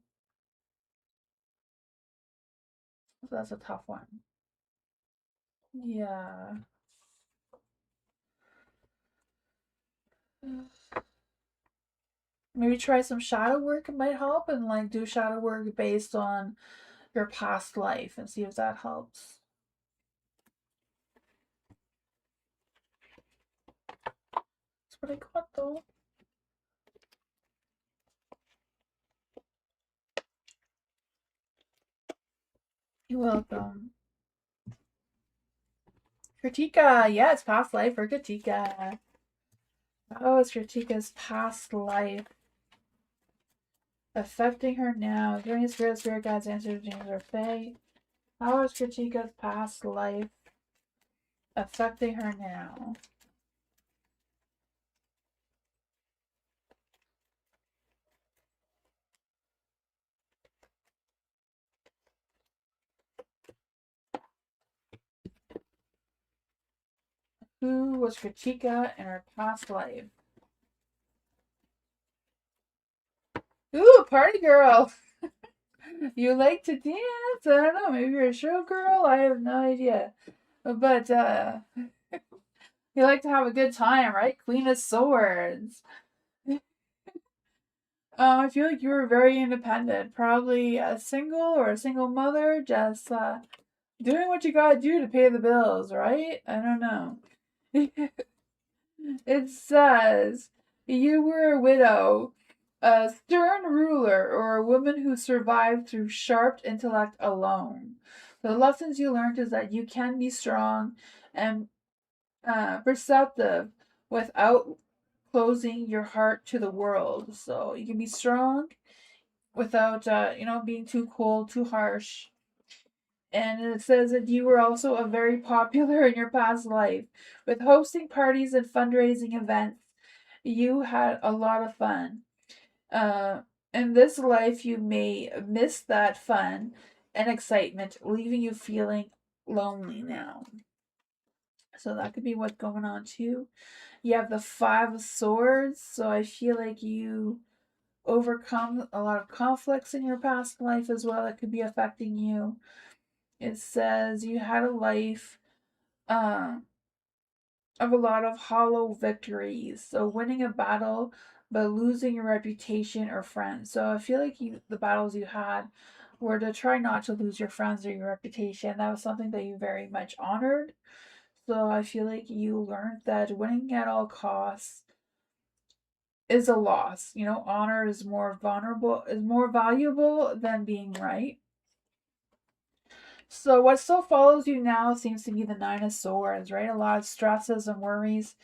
So that's a tough one. Yeah. Maybe try some shadow work, it might help, and like do shadow work based on your past life and see if that helps. That's what I got though. You're welcome. Kritika, yeah, it's past life for Kritika. Oh, it's Kritika's past life affecting her now. During spirit guides answer to James or Fae. How is Kritika's past life affecting her now? Who was Kritika in her past life? Ooh, party girl! You like to dance? I don't know, maybe you're a showgirl? I have no idea. But, you like to have a good time, right? Queen of Swords. I feel like you were very independent. Probably a single or a single mother, just doing what you gotta do to pay the bills, right? I don't know. It says you were a widow, a stern ruler, or a woman who survived through sharp intellect alone. The lessons you learned is that you can be strong and perceptive without closing your heart to the world. So you can be strong without, being too cold, too harsh. And it says that you were also a very popular in your past life with hosting parties and fundraising events. You had a lot of fun. Uh, in this life, you may miss that fun and excitement, leaving you feeling lonely now. So that could be what's going on too. You have the Five of Swords, so I feel like you overcome a lot of conflicts in your past life as well that could be affecting you. It says you had a life um of a lot of hollow victories. So winning a battle but losing your reputation or friends. So I feel like the battles you had were to try not to lose your friends or your reputation. That was something that you very much honored. So I feel like you learned that winning at all costs is a loss. You know, honor is more valuable than being right. So what still follows you now seems to be the Nine of Swords, right? A lot of stresses and worries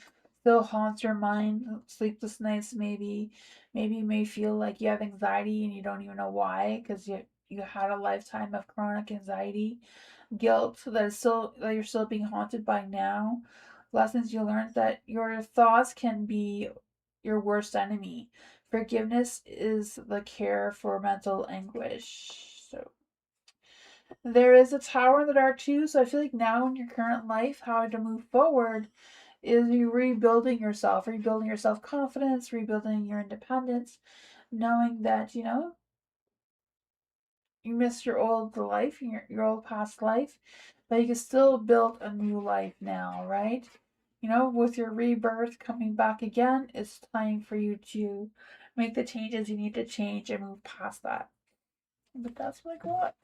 still haunt your mind. Sleepless nights, maybe you may feel like you have anxiety and you don't even know why because you had a lifetime of chronic anxiety, guilt that you're still being haunted by now. Lessons you learned that your thoughts can be your worst enemy. Forgiveness is the cure for mental anguish. So there is a tower in the dark too, so I feel like now in your current life, how to move forward is you rebuilding your self confidence, rebuilding your independence, knowing that, you missed your old life, your old past life, but you can still build a new life now, right? With your rebirth coming back again, it's time for you to make the changes you need to change and move past that. But that's what I got.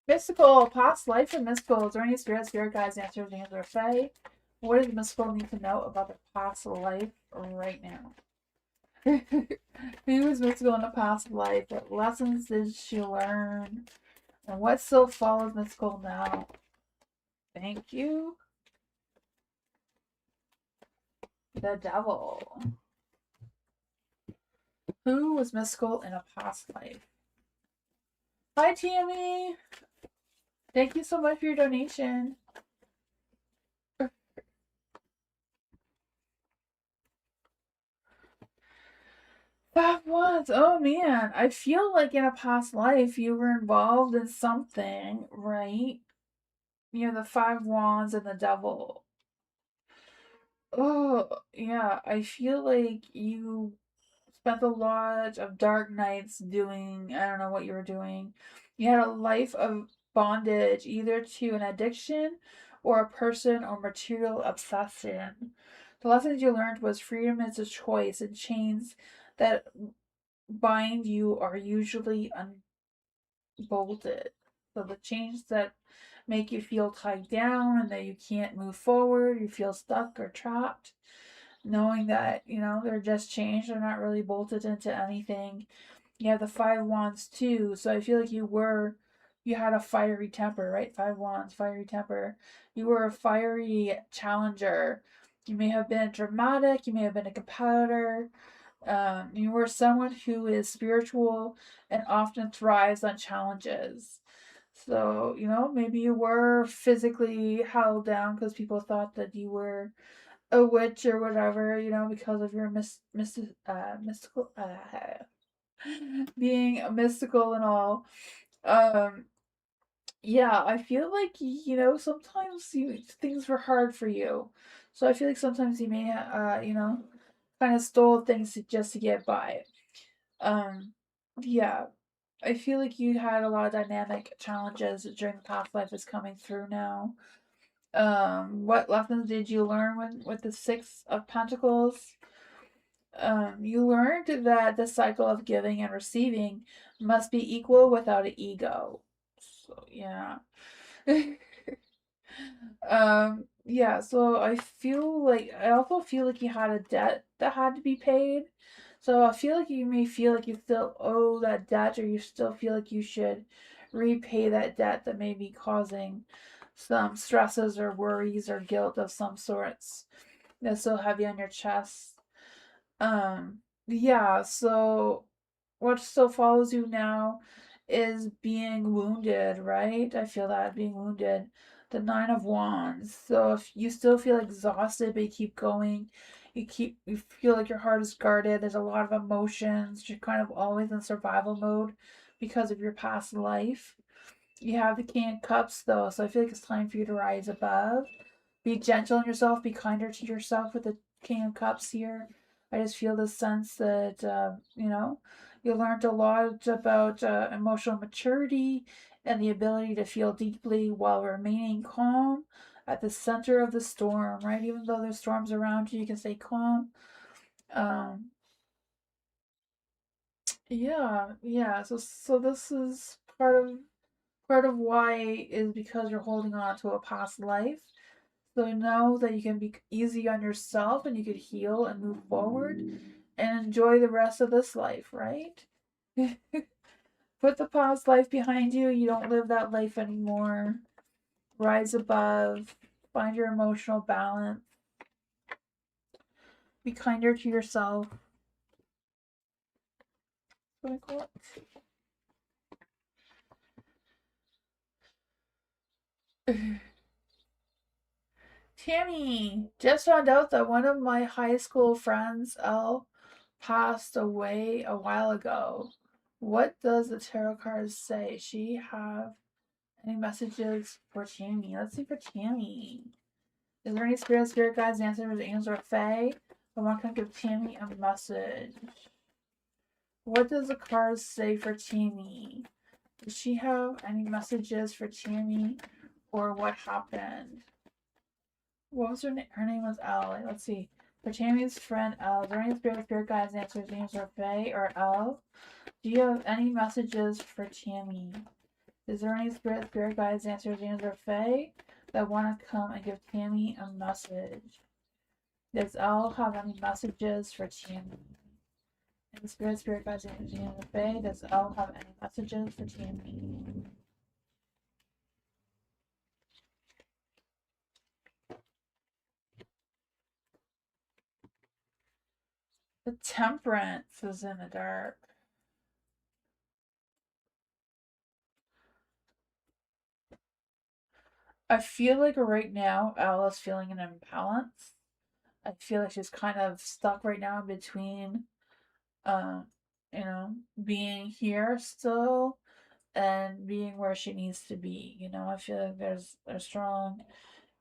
Mystical, past life and mystical. Is there any spirit guides, answers, or fae? What does mystical need to know about their past life right now? Who was mystical in a past life? What lessons did she learn? And what still follows mystical now? Thank you. The devil. Who was mystical in a past life? Hi, Tammy. Thank you so much for your donation. 5 wands. Oh man, I feel like in a past life you were involved in something, right? The 5 wands and the devil. Oh, yeah, I feel like you spent a lot of dark nights doing, I don't know what you were doing. You had a life of bondage, either to an addiction or a person or material obsession. The lessons you learned was freedom is a choice, and chains that bind you are usually unbolted. So the chains that make you feel tied down and that you can't move forward, you feel stuck or trapped, knowing that, they're just chains, they're not really bolted into anything. You have the 5 wands too, so I feel like you had a fiery temper, right? 5 wands, fiery temper. You were a fiery challenger. You may have been dramatic, you may have been a competitor. You were someone who is spiritual and often thrives on challenges. So, maybe you were physically held down because people thought that you were a witch or whatever, because of your mystical, being mystical and all. Um, yeah, I feel like, sometimes things were hard for you. So I feel like sometimes you may, kind of stole things just to get by. Um, yeah, I feel like you had a lot of dynamic challenges during the past life is coming through now. What lessons did you learn with the Six of Pentacles? You learned that the cycle of giving and receiving must be equal without an ego. So yeah. Yeah, so I also feel like you had a debt that had to be paid. So I feel like you may feel like you still owe that debt, or you still feel like you should repay that debt that may be causing some stresses or worries or guilt of some sorts that's so heavy on your chest. Yeah, so what still follows you now is being wounded, right? I feel that being wounded. The Nine of Wands. So if you still feel exhausted, but you keep going, you feel like your heart is guarded. There's a lot of emotions. You're kind of always in survival mode because of your past life. You have the King of Cups though, so I feel like it's time for you to rise above. Be gentle on yourself, be kinder to yourself with the King of Cups here. I just feel the sense that, you learned a lot about emotional maturity and the ability to feel deeply while remaining calm at the center of the storm, right? Even though there's storms around you, you can stay calm. Um, yeah. So this is part of why is because you're holding on to a past life. So know that you can be easy on yourself and you can heal and move forward and enjoy the rest of this life, right? Put the past life behind you. You don't live that life anymore. Rise above. Find your emotional balance. Be kinder to yourself. Like what? Tammy, just found out that one of my high school friends, Elle, passed away a while ago. What does the tarot cards say? She have any messages for Tammy? Let's see for Tammy. Is there any spirit guides, answers, angels, or fae? I'm not gonna give Tammy a message. What does the cards say for Tammy? Does she have any messages for Tammy, or what happened? What was her name? Her name was Elle. Let's see. For Tammy's friend Elle, is there any spirit guides, answers, angels, or fae, or Elle? Do you have any messages for Tammy? Is there any spirit guides, answers, angels, or fae that want to come and give Tammy a message? Does Elle have any messages for Tammy? And spirit guides, answers, angels, or fae, does Elle have any messages for Tammy? The Temperance is in the dark. I feel like right now Elle is feeling an imbalance. I feel like she's kind of stuck right now in between, um, being here still and being where she needs to be. I feel like there's a strong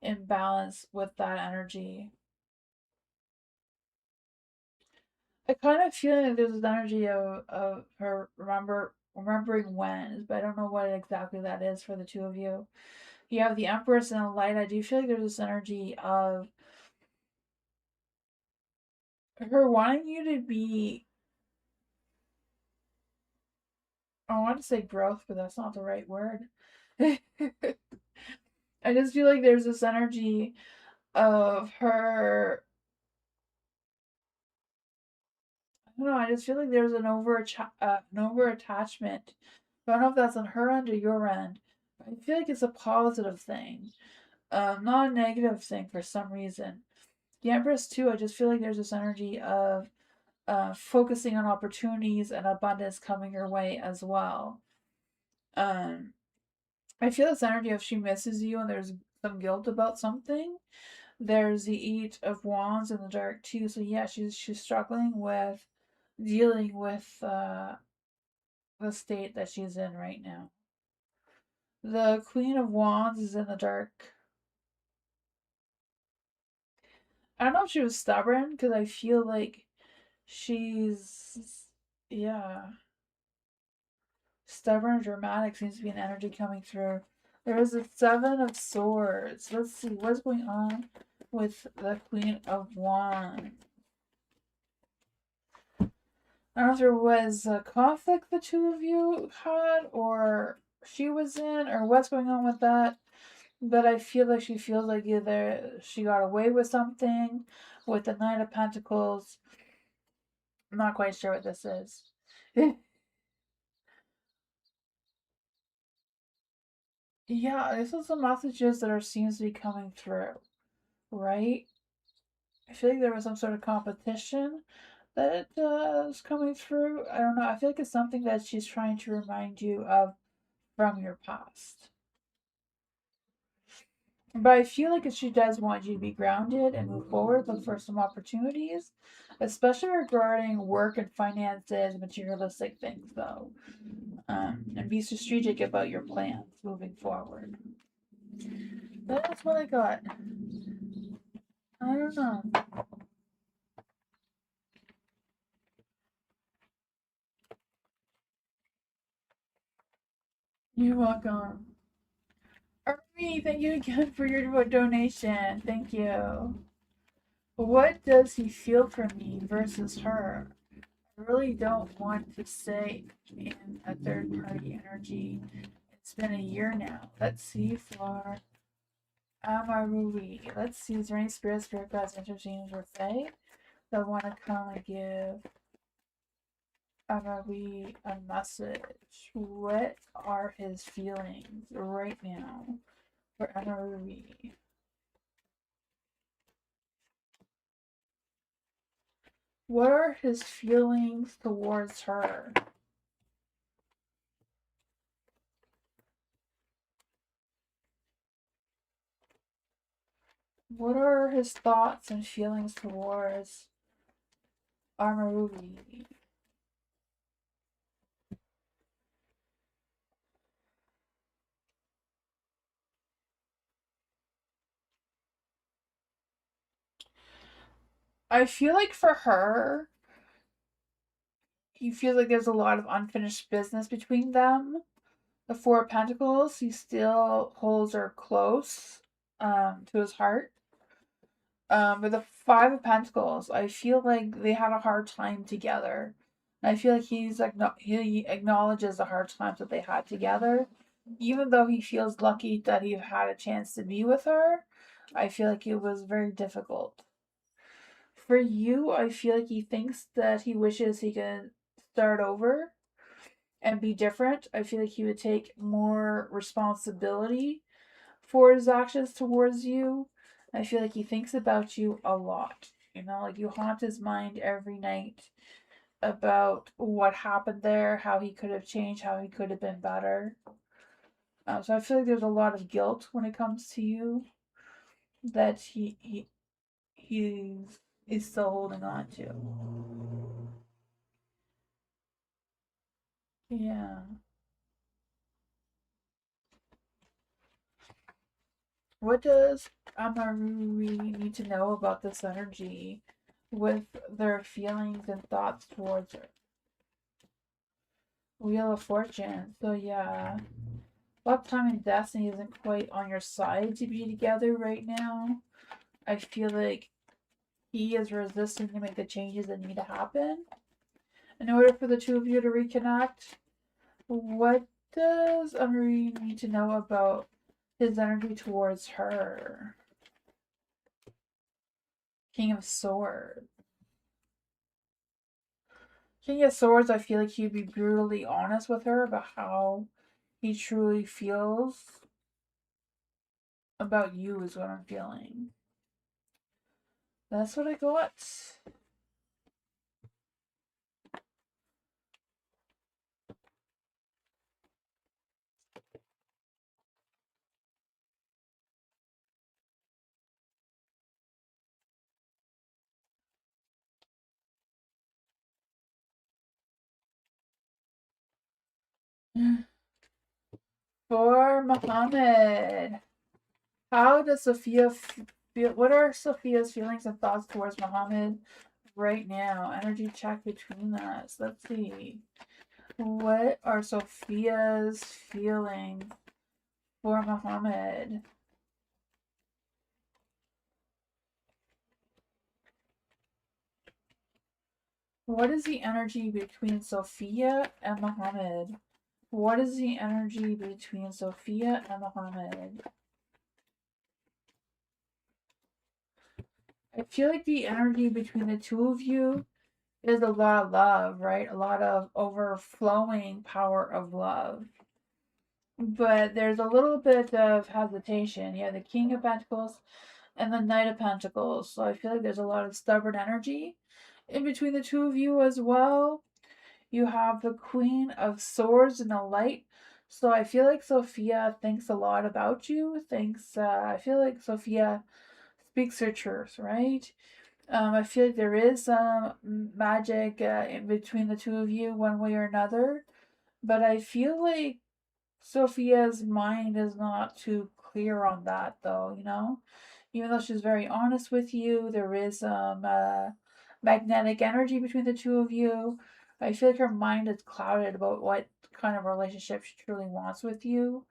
imbalance with that energy. I kind of feel like there's this energy of her remembering when, but I don't know what exactly that is for the two of you. You have the Empress and the Light. I do feel like there's this energy of her wanting you to be, I want to say growth, but that's not the right word. I just feel like there's this energy of her. I don't know. I just feel like there's an over attachment. I don't know if that's on her end or your end. I feel like it's a positive thing, not a negative thing for some reason. The Empress too. I just feel like there's this energy of focusing on opportunities and abundance coming your way as well. Um, I feel this energy of she misses you and there's some guilt about something. There's the Eight of Wands in the dark too. So yeah, she's struggling with dealing with the state that she's in right now. The Queen of Wands is in the dark. I don't know if she was stubborn because I feel like she's, yeah, stubborn and dramatic seems to be an energy coming through. There is a Seven of Swords. Let's see what's going on with the Queen of Wands. I don't know if there was a conflict the two of you had, or she was in, or what's going on with that. But I feel like she feels like either she got away with something with the Knight of Pentacles. I'm not quite sure what this is. Yeah, this is the messages that are seems to be coming through, right? I feel like there was some sort of competition that is coming through. I don't know. I feel like it's something that she's trying to remind you of from your past. But I feel like she does want you to be grounded and move forward, look for some opportunities, especially regarding work and finances, materialistic things, though. And be strategic about your plans moving forward. That's what I got. I don't know. You're welcome. Army, thank you again for your donation. Thank you. What does he feel for me versus her? I really don't want to stay in a third party energy. It's been a year now. Let's see for Amarui. Let's see, is there any spirit guides, interchange with Fae that want to come and give Amarui a message? What are his feelings right now for Amarui? What are his feelings towards her? What are his thoughts and feelings towards Amarui? I feel like for her, he feels like there's a lot of unfinished business between them. The Four of Pentacles, he still holds her close to his heart. But the Five of Pentacles, I feel like they had a hard time together. I feel like he acknowledges the hard times that they had together, even though he feels lucky that he had a chance to be with her. I feel like it was very difficult. For you, I feel like he thinks that he wishes he could start over and be different. I feel like he would take more responsibility for his actions towards you. I feel like he thinks about you a lot. You know, like you haunt his mind every night about what happened there, how he could have changed, how he could have been better. So I feel like there's a lot of guilt when it comes to you that he is still holding on to. Yeah. What does Amaru need to know about this energy with their feelings and thoughts towards her? Wheel of Fortune. So yeah, luck, time, and destiny isn't quite on your side to be together right now. I feel like he is resisting to make the changes that need to happen in order for the two of you to reconnect. What does Amaru need to know about his energy towards her? King of Swords. King of Swords, I feel like he'd be brutally honest with her about how he truly feels about you, is what I'm feeling. That's what I got. For Muhammad, how does Sophia feel? What are Sophia's feelings and thoughts towards Muhammad right now? Energy check between us. Let's see. What are Sophia's feelings for Muhammad? What is the energy between Sophia and Muhammad? What is the energy between Sophia and Muhammad? I feel like the energy between the two of you is a lot of love, right? A lot of overflowing power of love. But there's a little bit of hesitation. You have the King of Pentacles and the Knight of Pentacles. So I feel like there's a lot of stubborn energy in between the two of you as well. You have the Queen of Swords and the Light. So I feel like Sophia thinks a lot about you. I feel like Sophia speaks her truth, right? I feel like there is some magic in between the two of you, one way or another. But I feel like Sophia's mind is not too clear on that, though, you know? Even though she's very honest with you, there is some magnetic energy between the two of you. I feel like her mind is clouded about what kind of relationship she truly wants with you.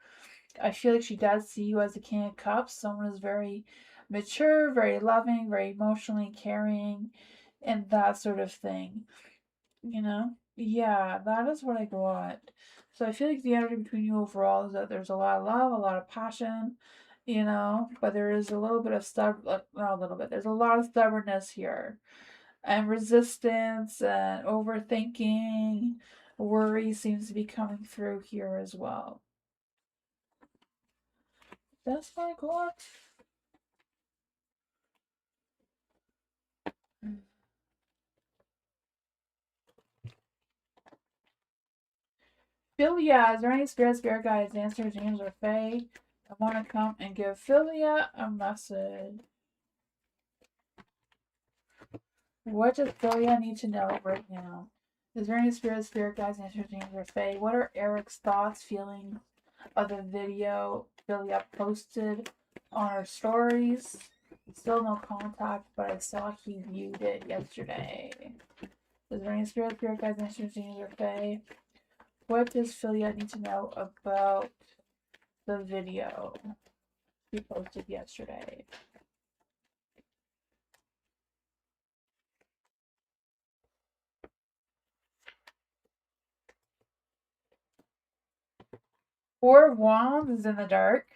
I feel like she does see you as the King of Cups, someone who's very mature, very loving, very emotionally caring, and that sort of thing. You know? Yeah, that is what I got. So I feel like the energy between you overall is that there's a lot of love, a lot of passion, you know, but there is a little bit of not a little bit, there's a lot of stubbornness here, and resistance and overthinking, worry seems to be coming through here as well. That's what I got. Philia, is there any spirit guides, answers, dreams, or fae that want to come and give Philia a message? What does Philia need to know right now? Is there any spirit guides, answers, dreams, or fae? What are Eric's thoughts, feelings of the video Philia posted on her stories? Still no contact, but I saw he viewed it yesterday. Is there any spirit guides, answers, dreams, or fae? What does Philia need to know about the video he posted yesterday? Four of Wands is in the dark.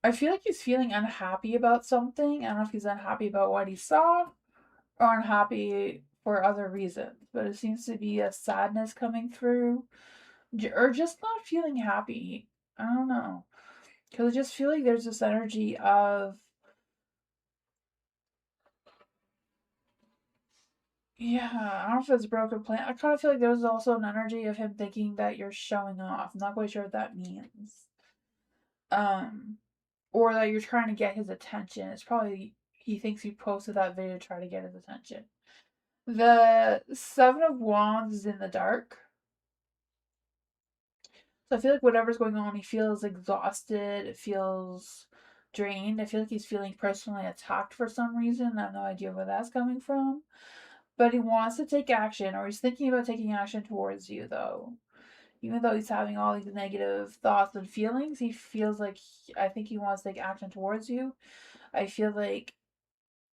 I feel like he's feeling unhappy about something. I don't know if he's unhappy about what he saw or unhappy for other reasons, but it seems to be a sadness coming through or just not feeling happy. I don't know. Because I just feel like there's this energy of, yeah, I don't know if it's a broken plan. I kind of feel like there's also an energy of him thinking that you're showing off. I'm not quite sure what that means. Um, or that you're trying to get his attention. It's probably he thinks you posted that video to try to get his attention. The Seven of Wands is in the dark. So I feel like whatever's going on, he feels exhausted, feels drained. I feel like he's feeling personally attacked for some reason. I have no idea where that's coming from. But he wants to take action, or he's thinking about taking action towards you, though. Even though he's having all these negative thoughts and feelings, he feels like I think he wants to take action towards you. I feel like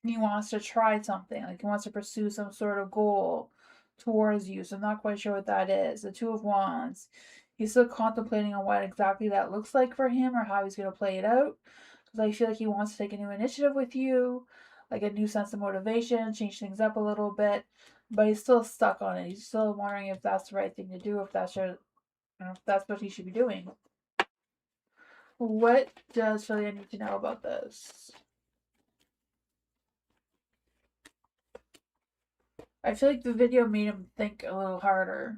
he wants to try something, like he wants to pursue some sort of goal towards you. So I'm not quite sure what that is. The Two of Wands. He's still contemplating on what exactly that looks like for him or how he's going to play it out. Because I feel like he wants to take a new initiative with you, like a new sense of motivation, change things up a little bit. But he's still stuck on it. He's still wondering if that's the right thing to do, if that's what he should be doing. What does Philia need to know about this? I feel like the video made him think a little harder.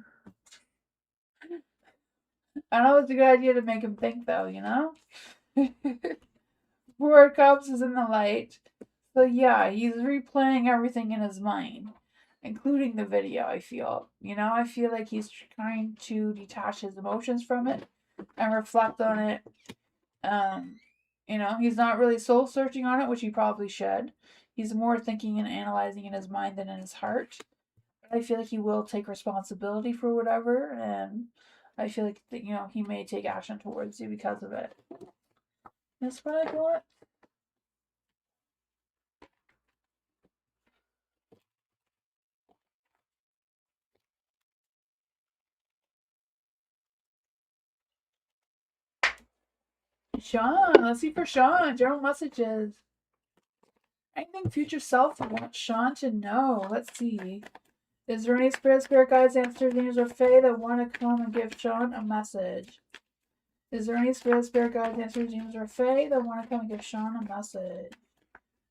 I know it's a good idea to make him think, though, you know? Four Cups is in the light. So, yeah, he's replaying everything in his mind, including the video, I feel. You know, I feel like he's trying to detach his emotions from it and reflect on it. You know, he's not really soul searching on it, which he probably should. He's more thinking and analyzing in his mind than in his heart. I feel like he will take responsibility for whatever, and I feel like that, you know, he may take action towards you because of it. That's what I got. Sean, let's see for Sean. General messages. Anything future self wants Sean to know. Let's see. Is there any spirit guides, answers, angels, or fae that want to come and give Sean a message? Is there any spirit guides, answers, angels, or fae that want to come and give Sean a message?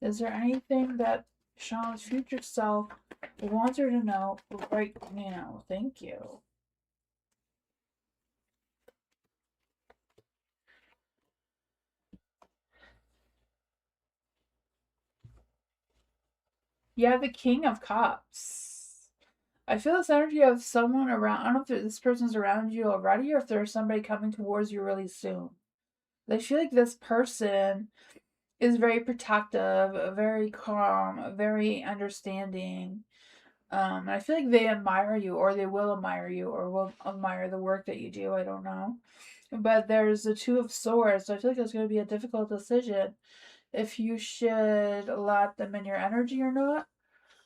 Is there anything that Sean's future self He wants her to know right now. Thank you. You have the King of Cups. I feel this energy of someone around. I don't know if this person's around you already or if there's somebody coming towards you really soon. I feel like this person is very protective, very calm, very understanding. I feel like they admire you, or they will admire you, or will admire the work that you do. I don't know. But there's the Two of Swords, so I feel like it's going to be a difficult decision if you should let them in your energy or not,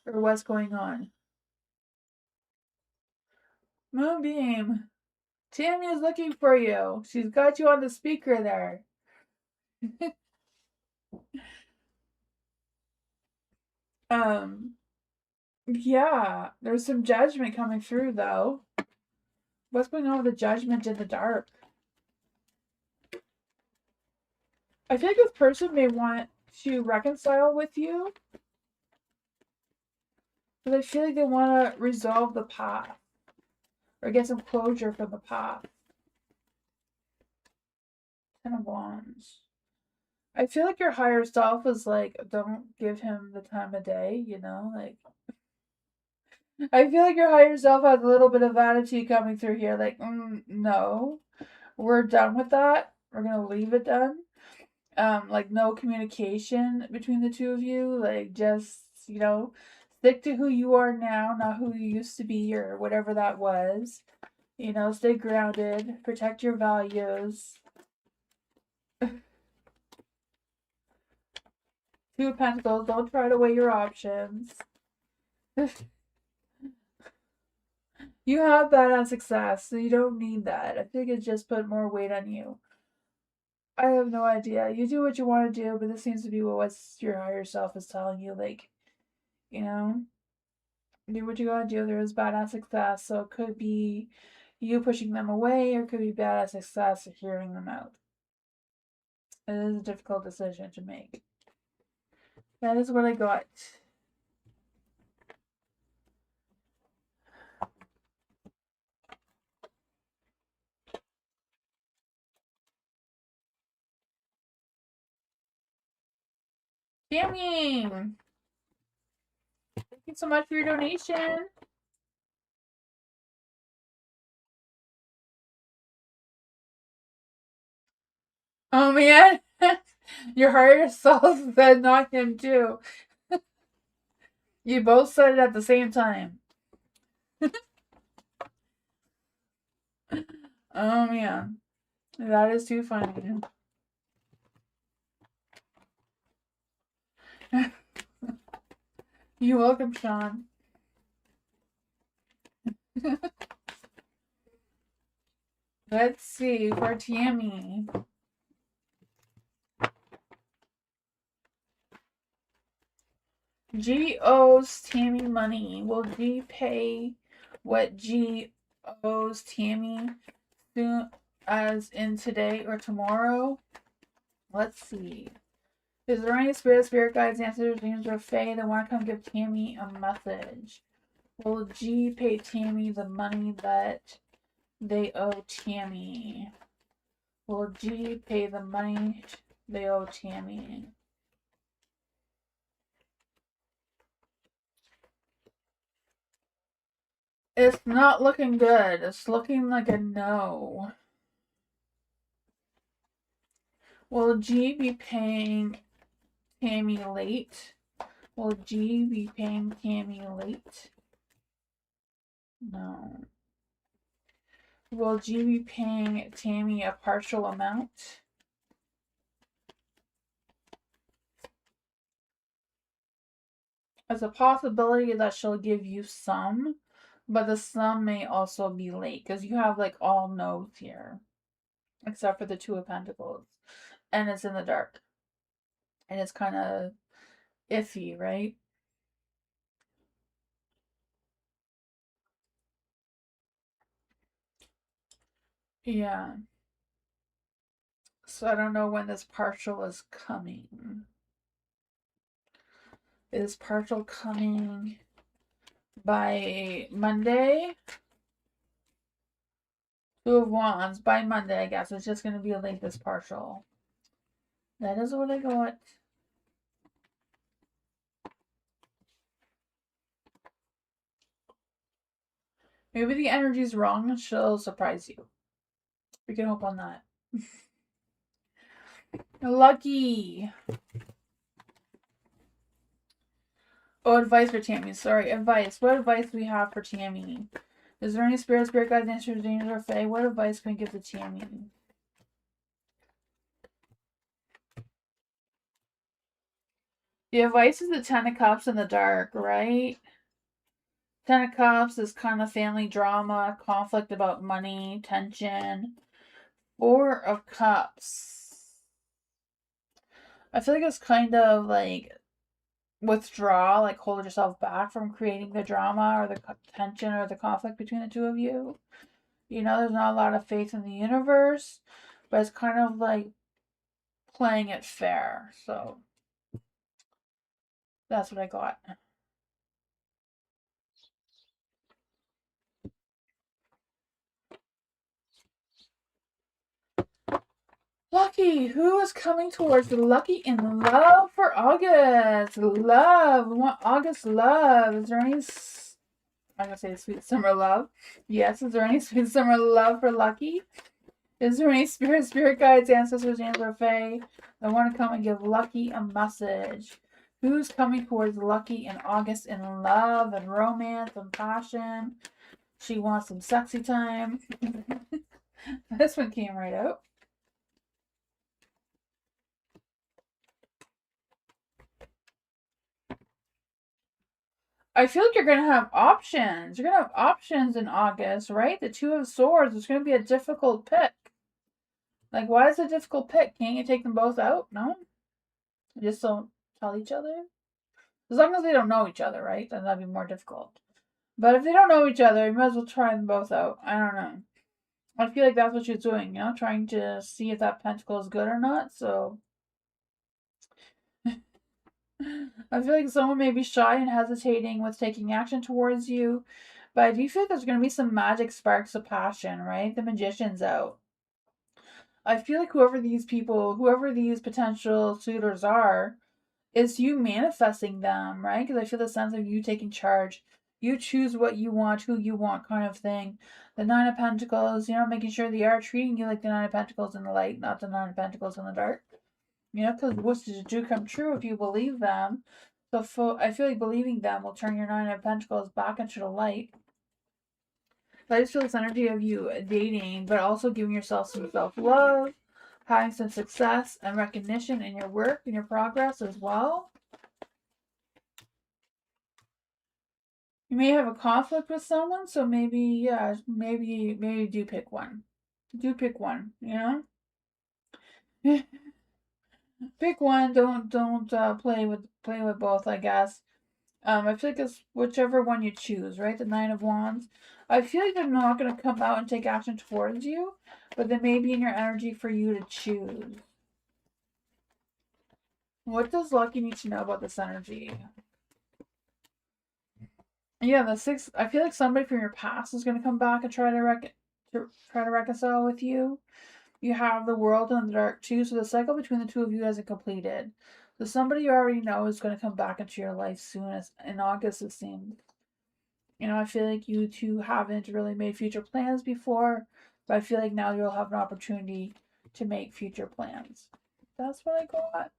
or what's going on. Moonbeam, Tammy is looking for you. She's got you on the speaker there. um, yeah, there's some judgment coming through though. What's going on with the judgment in the dark? I feel like this person may want to reconcile with you, but I feel like they want to resolve the past or get some closure from the past. Ten of Wands. I feel like your higher self is like, don't give him the time of day, you know? Like, I feel like your higher self has a little bit of attitude coming through here. Like, no, we're done with that. We're going to leave it done. Like, no communication between the two of you. Like, just, stick to who you are now, not who you used to be or whatever that was. Stay grounded, protect your values. Two of Pentacles, don't try to weigh your options. You have badass success, so you don't need that. I think it just put more weight on you. I have no idea. You do what you want to do, but this seems to be what your higher self is telling you. Like, you know, do what you gotta do. There is badass success, so it could be you pushing them away, or it could be badass success of hearing them out. It is a difficult decision to make. That is what I got. Tammy! Thank you so much for your donation. Oh man, your higher self said not him too. You both said it at the same time. Oh man, that is too funny. You're welcome, Sean. Let's see for Tammy. G owes Tammy money. Will G pay what G owes Tammy soon as in today or tomorrow? Let's see. Is there any spirit guides, answers, dreams, or fae that want to come give Tammy a message? Will G pay Tammy the money that they owe Tammy? Will G pay the money they owe Tammy? It's not looking good. It's looking like a no. Will G be paying Tammy late? Will G be paying Tammy late? No. Will G be paying Tammy a partial amount? There's a possibility that she'll give you some, but the sum may also be late because you have like all no's here, except for the Two of Pentacles, and it's in the dark, and it's kind of iffy, right? Yeah. So I don't know when this partial is coming. Is partial coming by Monday. Two of Wands by Monday, I guess. It's just going to be a late this partial. That is what I got. Maybe the energy's wrong and she'll surprise you. We can hope on that. Lucky. Oh, advice for Tammy. Sorry, advice. What advice do we have for Tammy? Is there any spirit guides, answers, dangers, or fae? What advice can we give to Tammy? The advice is the Ten of Cups in the dark, right? Ten of Cups is kind of family drama, conflict about money, tension. Four of Cups. I feel like it's kind of like withdraw, like hold yourself back from creating the drama or the tension or the conflict between the two of you. You know, there's not a lot of faith in the universe, but it's kind of like playing it fair. So that's what I got. Lucky, who is coming towards the lucky in love for August? Love, we want August love. Is there any, I'm gonna say sweet summer love. Yes, is there any sweet summer love for Lucky? Is there any spirit guides, ancestors, and fae that want to come and give Lucky a message? Who's coming towards Lucky in August in love and romance and passion? She wants some sexy time. This one came right out. I feel like you're going to have options. You're going to have options in August, right? The Two of Swords is going to be a difficult pick. Like, why is it a difficult pick? Can't you take them both out? No? You just don't tell each other? As long as they don't know each other, right? Then that'd be more difficult. But if they don't know each other, you might as well try them both out. I don't know. I feel like that's what she's doing, you know? Trying to see if that pentacle is good or not, so... I feel like someone may be shy and hesitating with taking action towards you, but I do feel like there's going to be some magic sparks of passion, right? The magician's out. I feel like whoever these potential suitors are, is you manifesting them, right? Because I feel the sense of you taking charge. You choose what you want, who you want, kind of thing. The Nine of Pentacles, you know, making sure they are treating you like the Nine of Pentacles in the light, not the Nine of Pentacles in the dark. You know, because wishes do come true if you believe them. So I feel like believing them will turn your Nine of Pentacles back into the light. But I just feel this energy of you dating, but also giving yourself some self-love, having some success and recognition in your work and your progress as well. You may have a conflict with someone, so maybe, yeah, maybe do pick one. Do pick one, you know? Pick one, don't play with both, I guess. I feel like it's whichever one you choose, right? The Nine of Wands. I feel like they're not going to come out and take action towards you, but they may be in your energy for you to choose. What does Lucky need to know about this energy? Yeah, the Six. I feel like somebody from your past is going to come back and try to reconcile with you. You have the World and the Dark too, so the cycle between the two of you hasn't completed. So somebody you already know is going to come back into your life soon, as in August it seems. You know, I feel like you two haven't really made future plans before, but I feel like now you'll have an opportunity to make future plans. That's what I got.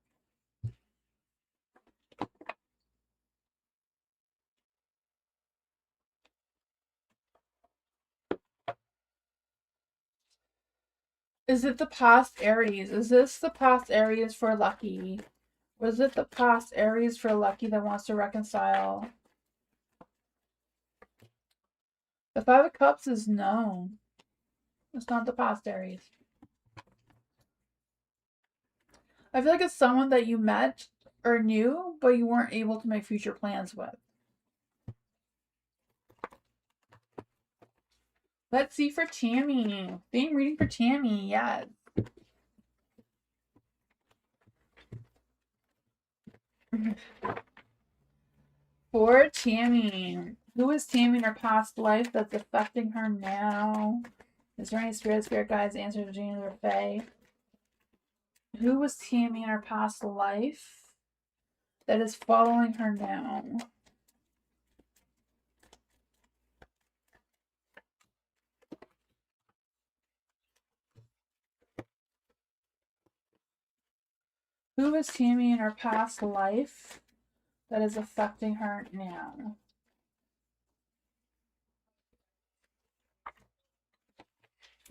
Is it the past Aries? Is this the past Aries for Lucky? Was it the past Aries for Lucky that wants to reconcile? The Five of Cups is no. It's not the past Aries. I feel like it's someone that you met or knew, but you weren't able to make future plans with. Let's see for Tammy. Theme reading for Tammy, yes. For Tammy. Who is taming her past life that's affecting her now? Is there any spirit guides, answers, to Gene or Fae? Who was taming her past life that is following her now? Who is taming her past life that is affecting her now?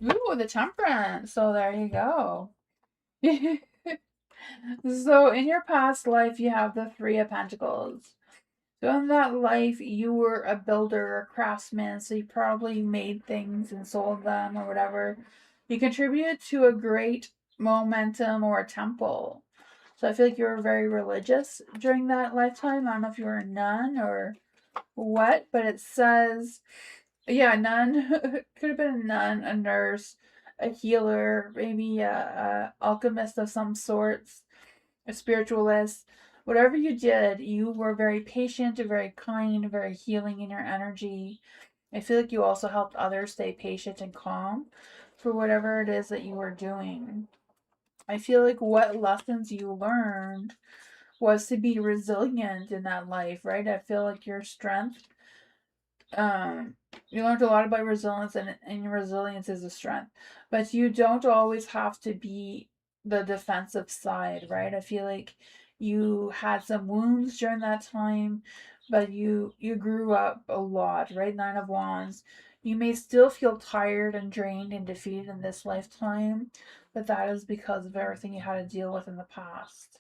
Ooh, the Temperance. So there you go. So in your past life, you have the Three of Pentacles. So in that life, you were a builder or craftsman, so you probably made things and sold them or whatever. You contributed to a great momentum or a temple. So I feel like you were very religious during that lifetime. I don't know if you were a nun or what, but it says, yeah, nun. Could have been a nun, a nurse, a healer, maybe a alchemist of some sorts, a spiritualist. Whatever you did, you were very patient, very kind, very healing in your energy. I feel like you also helped others stay patient and calm for whatever it is that you were doing. I feel like what lessons you learned was to be resilient in that life, right? I feel like your strength, um, you learned a lot about resilience, and your resilience is a strength. But you don't always have to be the defensive side, right? I feel like you had some wounds during that time, but you grew up a lot, right? Nine of Wands. You may still feel tired and drained and defeated in this lifetime, but that is because of everything you had to deal with in the past.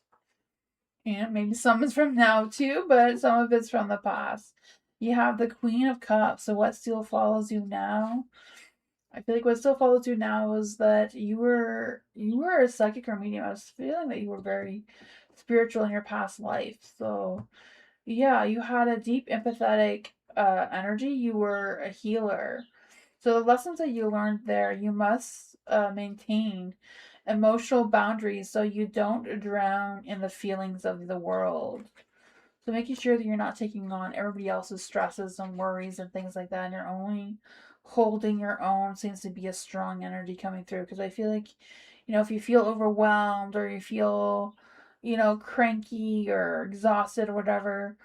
And maybe some is from now too, but some of it's from the past. You have the Queen of Cups. So what still follows you now? I feel like what still follows you now is that you were a psychic or medium. I was feeling that you were very spiritual in your past life. So yeah, you had a deep empathetic energy. You were a healer. So the lessons that you learned there, you must maintain emotional boundaries so you don't drown in the feelings of the world. So making sure that you're not taking on everybody else's stresses and worries and things like that, and you're only holding your own seems to be a strong energy coming through. Because I feel like, if you feel overwhelmed or you feel, cranky or exhausted or whatever,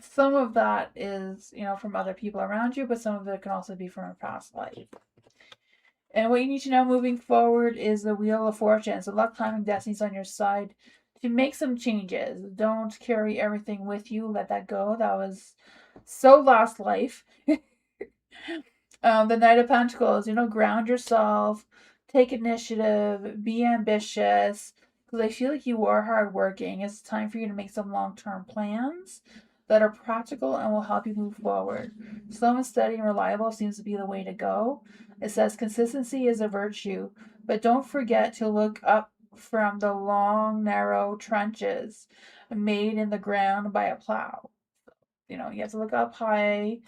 some of that is, from other people around you, but some of it can also be from a past life. And what you need to know moving forward is the Wheel of Fortune. So luck, time, and destiny's on your side to make some changes. Don't carry everything with you. Let that go. That was so last life. The Knight of Pentacles, ground yourself, take initiative, be ambitious. Because I feel like you are hardworking. It's time for you to make some long-term plans that are practical and will help you move forward. Slow and steady and reliable seems to be the way to go. It says consistency is a virtue, but don't forget to look up from the long, narrow trenches made in the ground by a plow. You have to look up high,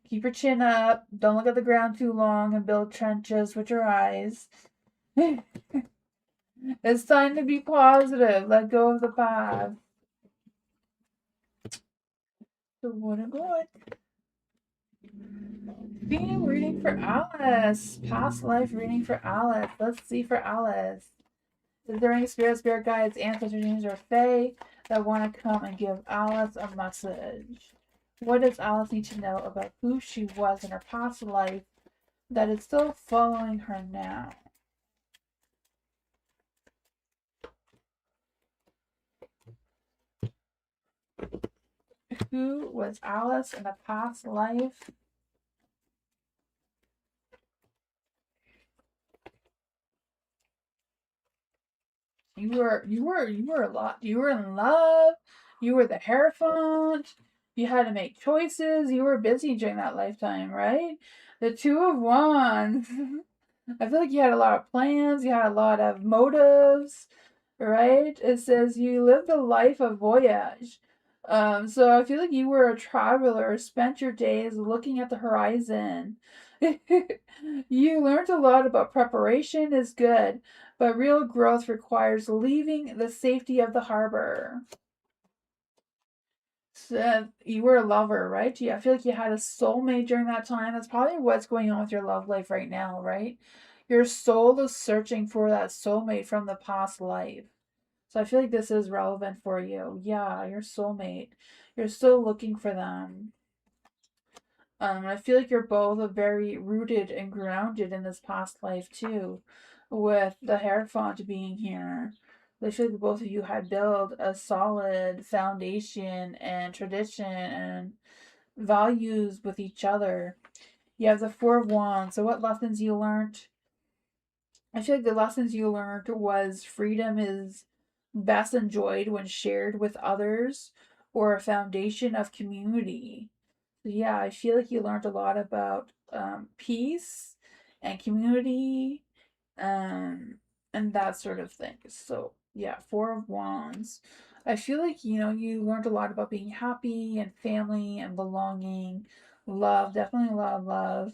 keep your chin up, don't look at the ground too long, and build trenches with your eyes. It's time to be positive. Let go of the past. So what a good. Being reading for Alice. Past life reading for Alice. Let's see for Alice. Is there any spirit guides, ancestors, or fae that want to come and give Alice a message? What does Alice need to know about who she was in her past life that is still following her now? Who was Alice in a past life? You were a lot. You were in love. You were the Hierophant. You had to make choices. You were busy during that lifetime, right? The Two of Wands. I feel like you had a lot of plans. You had a lot of motives, right? It says you lived a life of voyage. So I feel like you were a traveler, spent your days looking at the horizon. You learned a lot about preparation is good, but real growth requires leaving the safety of the harbor. You were a lover, right? Yeah, I feel like you had a soulmate during that time. That's probably what's going on with your love life right now, right? Your soul is searching for that soulmate from the past life. So I feel like this is relevant for you. Yeah, your soulmate. You're still looking for them. I feel like you're both very rooted and grounded in this past life too, with the Hierophant being here. I feel like both of you had built a solid foundation and tradition and values with each other. You have the Four of Wands. So what lessons you learned? I feel like the lessons you learned was freedom is best enjoyed when shared with others or a foundation of community. So yeah, I feel like you learned a lot about peace and community um, and that sort of thing. So yeah, Four of Wands. I feel like, you learned a lot about being happy and family and belonging, love, definitely a lot of love.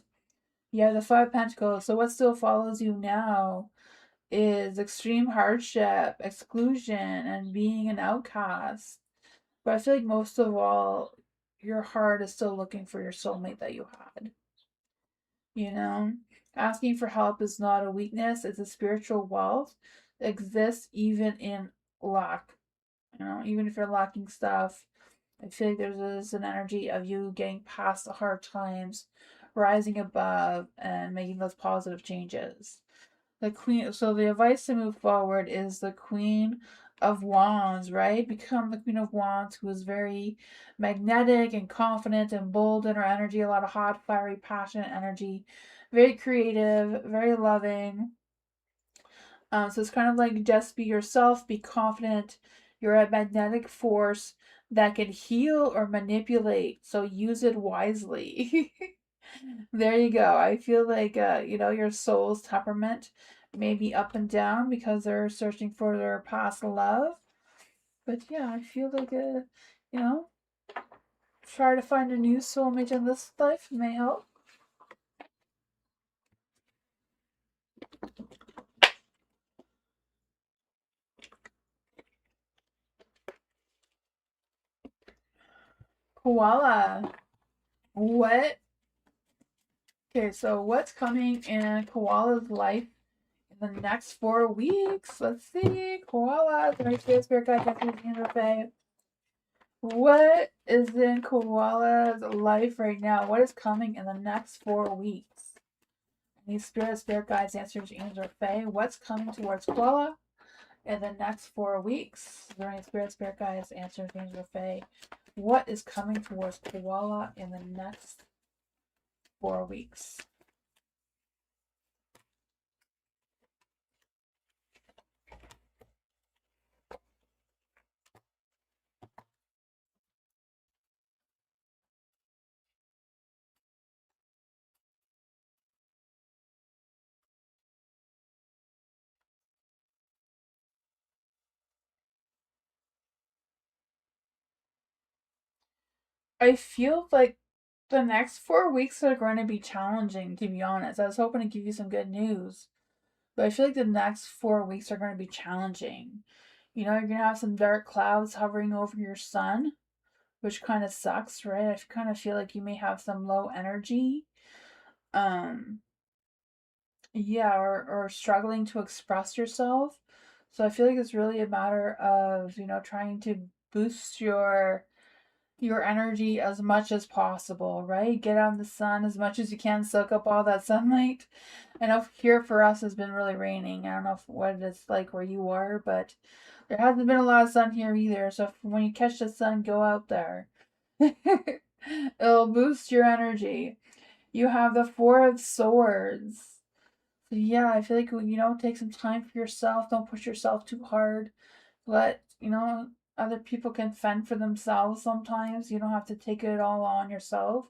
Yeah, the Five of Pentacles. So what still follows you now is extreme hardship, exclusion, and being an outcast. But I feel like most of all, your heart is still looking for your soulmate that you had. You know, asking for help is not a weakness, it's a spiritual wealth that exists even in lack. Even if you're lacking stuff, I feel like there's an energy of you getting past the hard times, rising above, and making those positive changes. The queen, so the advice to move forward is the Queen of Wands, right? Become the Queen of Wands, who is very magnetic and confident and bold in her energy, a lot of hot, fiery, passionate energy, very creative, very loving. So it's kind of like just be yourself, be confident. You're a magnetic force that can heal or manipulate, so use it wisely. There you go. I feel like your soul's temperament may be up and down because they're searching for their past love. But yeah, I feel like you know, try to find a new soulmate in this life may help. Koala. What? Okay, so what's coming in Koala's life in the next 4 weeks? Let's see. Koala, the right spirit guide, definitely interface. What is in Koala's life right now? What is coming in the next 4 weeks? Any spirit guides, answers, angels, or fae? What's coming towards Koala in the next 4 weeks? Is there any spirit guides, answers, angels, or fae? What is coming towards Koala in the next 4 weeks? I feel like the next 4 weeks are going to be challenging, to be honest. I was hoping to give you some good news, but I feel like the next 4 weeks are going to be challenging. You're going to have some dark clouds hovering over your sun, which kind of sucks, right? I kind of feel like you may have some low energy. Um, yeah, or struggling to express yourself. So I feel like it's really a matter of, trying to boost your energy as much as possible, right? Get out in the sun as much as you can, soak up all that sunlight. I know here for us has been really raining. I don't know what it's like where you are, but there hasn't been a lot of sun here either. So when you catch the sun, go out there. It'll boost your energy. You have the Four of Swords. So yeah, I feel like, take some time for yourself. Don't push yourself too hard. Let, other people can fend for themselves sometimes. You don't have to take it all on yourself.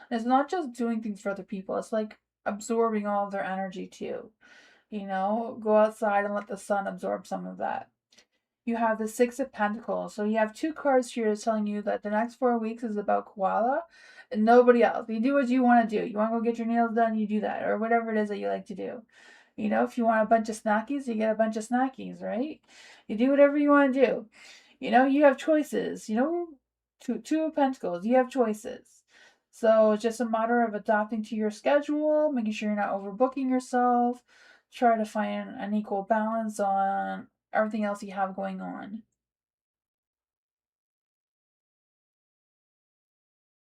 It's not just doing things for other people, it's like absorbing all of their energy too. Go outside and let the sun absorb some of that. You have the Six of Pentacles. So you have two cards here telling you that the next 4 weeks is about Koala and nobody else. You do what you want to do. You want to go get your nails done, you do that, or whatever it is that you like to do. If you want a bunch of snackies, you get a bunch of snackies, right? You do whatever you want to do. You have choices. Two of Pentacles. You have choices. So it's just a matter of adapting to your schedule, making sure you're not overbooking yourself. Try to find an equal balance on everything else you have going on.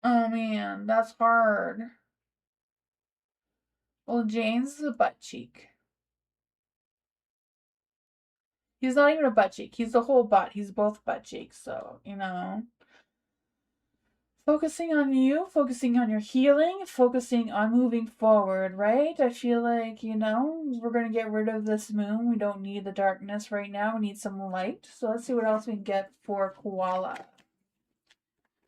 Oh man, that's hard. Well, James is a butt cheek. He's not even a butt cheek. He's the whole butt. He's both butt cheeks. So, focusing on you, focusing on your healing, focusing on moving forward, right? I feel like, we're going to get rid of this moon. We don't need the darkness right now. We need some light. So let's see what else we can get for Koala.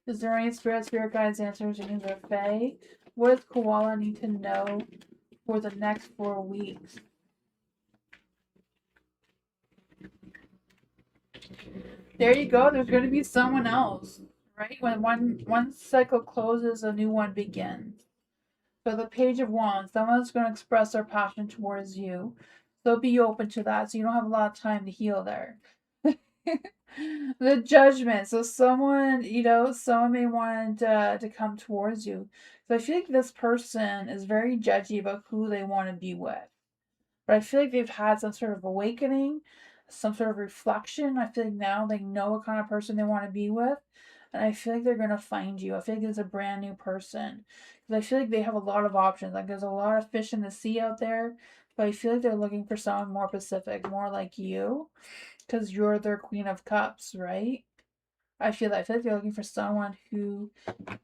Is there any spirit guides, answers, and either Fae? What does Koala need to know for the next 4 weeks? There you go. There's going to be someone else, right? When one cycle closes, a new one begins. So the Page of Wands, someone's going to express their passion towards you. So be open to that. So you don't have a lot of time to heal there. The Judgment. So someone may want to come towards you. So I feel like this person is very judgy about who they want to be with. But I feel like they've had some sort of awakening, some sort of reflection. I feel like now they know what kind of person they want to be with. And I feel like they're going to find you. I feel like it's a brand new person. Because I feel like they have a lot of options. Like there's a lot of fish in the sea out there. But I feel like they're looking for someone more Pacific, more like you. Because you're their Queen of Cups, right? I feel like they're looking for someone who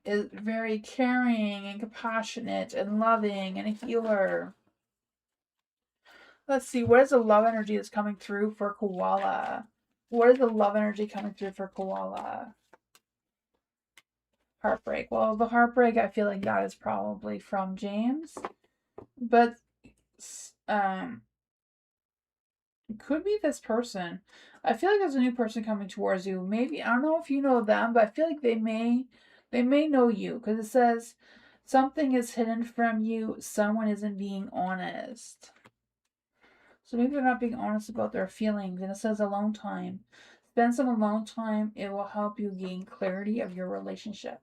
is very caring and compassionate and loving and a healer. Let's see, what is the love energy that's coming through for Koala? What is the love energy coming through for Koala? Heartbreak. Well, the heartbreak, I feel like that is probably from James. But it could be this person. I feel like there's a new person coming towards you. Maybe, I don't know if you know them, but I feel like they may know you. Because it says something is hidden from you. Someone isn't being honest. So maybe they're not being honest about their feelings. And it says alone time. Spend some alone time. It will help you gain clarity of your relationship.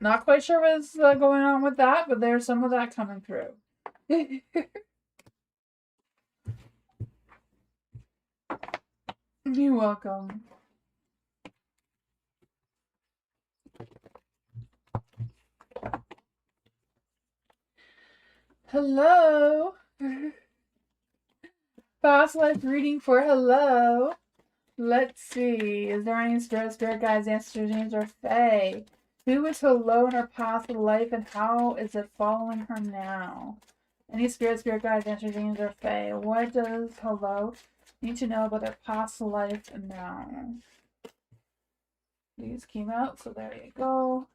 Not quite sure what's going on with that, but there's some of that coming through. You're welcome. Hello. Past life reading for hello. Let's see. Is there any spirit guides, ancestors, names, or fae? Who is hello in her past life and how is it following her now? Any spirit guides, ancestors, names, or fae? What does hello need to know about their past life now? These came out, so there you go.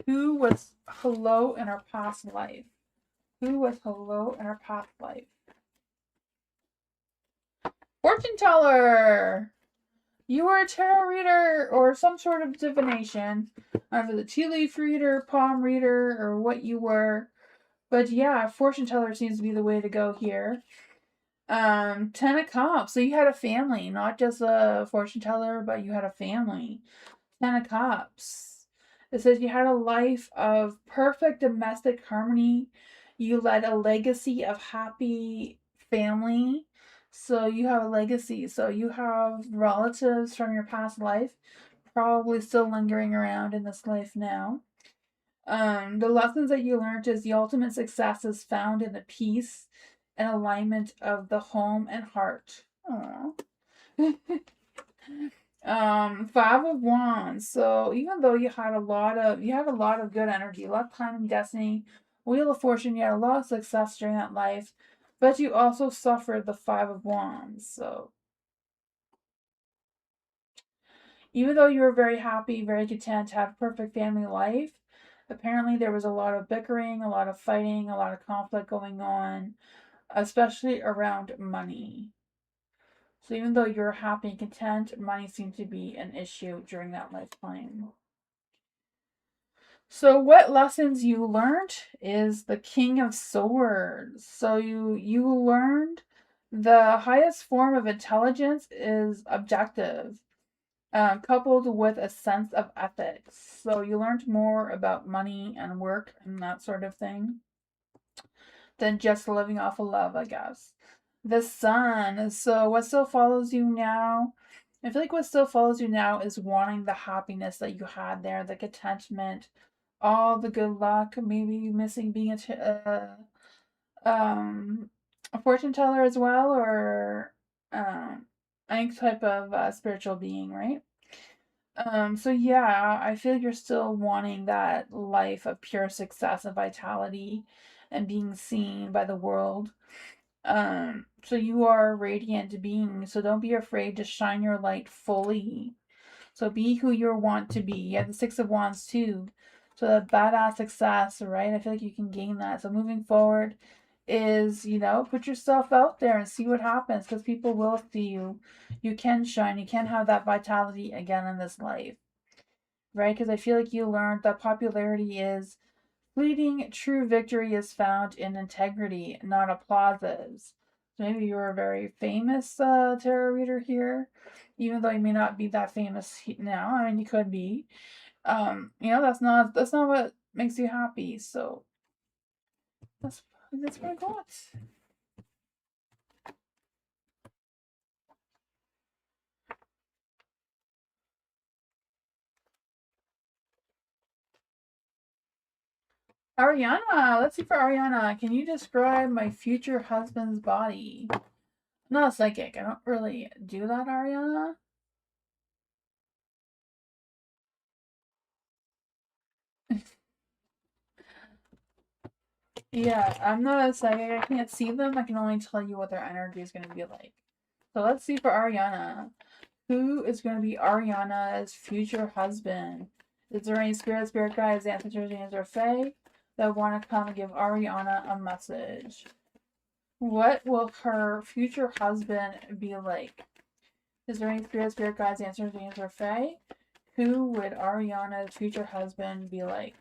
Who was hello in her past life? Who was hello in her past life? Fortune teller! You are a tarot reader or some sort of divination. Either the tea leaf reader, palm reader, or what you were. But yeah, fortune teller seems to be the way to go here. 10 of Cups. So you had a family, not just a fortune teller, but you had a family. 10 of Cups. It says you had a life of perfect domestic harmony. You led a legacy of happy family. So you have a legacy. So you have relatives from your past life probably still lingering around in this life now. The lessons that you learned is the ultimate success is found in the peace and alignment of the home and heart. Aww. 5 of Wands. So even though you had a lot of good energy, luck, timing, destiny, Wheel of Fortune, you had a lot of success during that life, but you also suffered the 5 of Wands. So even though you were very happy, very content to have a perfect family life, apparently there was a lot of bickering, a lot of fighting, a lot of conflict going on, especially around money. So even though you're happy and content, money seemed to be an issue during that lifetime. So what lessons you learned is the King of Swords. So you learned the highest form of intelligence is objective, coupled with a sense of ethics. So you learned more about money and work and that sort of thing than just living off of love, I guess. The Sun. So what still follows you now? I feel like what still follows you now is wanting the happiness that you had there, the contentment, all the good luck. Maybe missing being a fortune teller as well, or any type of spiritual being, right? So yeah, I feel like you're still wanting that life of pure success and vitality and being seen by the world. So you are a radiant being, so don't be afraid to shine your light fully. So be who you want to be. You have the Six of Wands too. So that badass success, right? I feel like you can gain that. So moving forward is, put yourself out there and see what happens because people will see you. You can shine. You can have that vitality again in this life, right? Because I feel like you learned that popularity is fleeting. True victory is found in integrity, not applauses. So maybe you're a very famous tarot reader here, even though you may not be that famous now. I mean, you could be. That's not what makes you happy. So that's that's what I got. Ariana, let's see for Ariana. Can you describe my future husband's body? I'm not a psychic. I don't really do that, Ariana. Yeah, I'm not a psychic. I can't see them. I can only tell you what their energy is going to be like. So let's see for Ariana. Who is going to be Ariana's future husband? Is there any spirit guides, ancestors, or fae that want to come and give Ariana a message? What will her future husband be like? Is there any spirit guides, ancestors, or fae? Who would Ariana's future husband be like?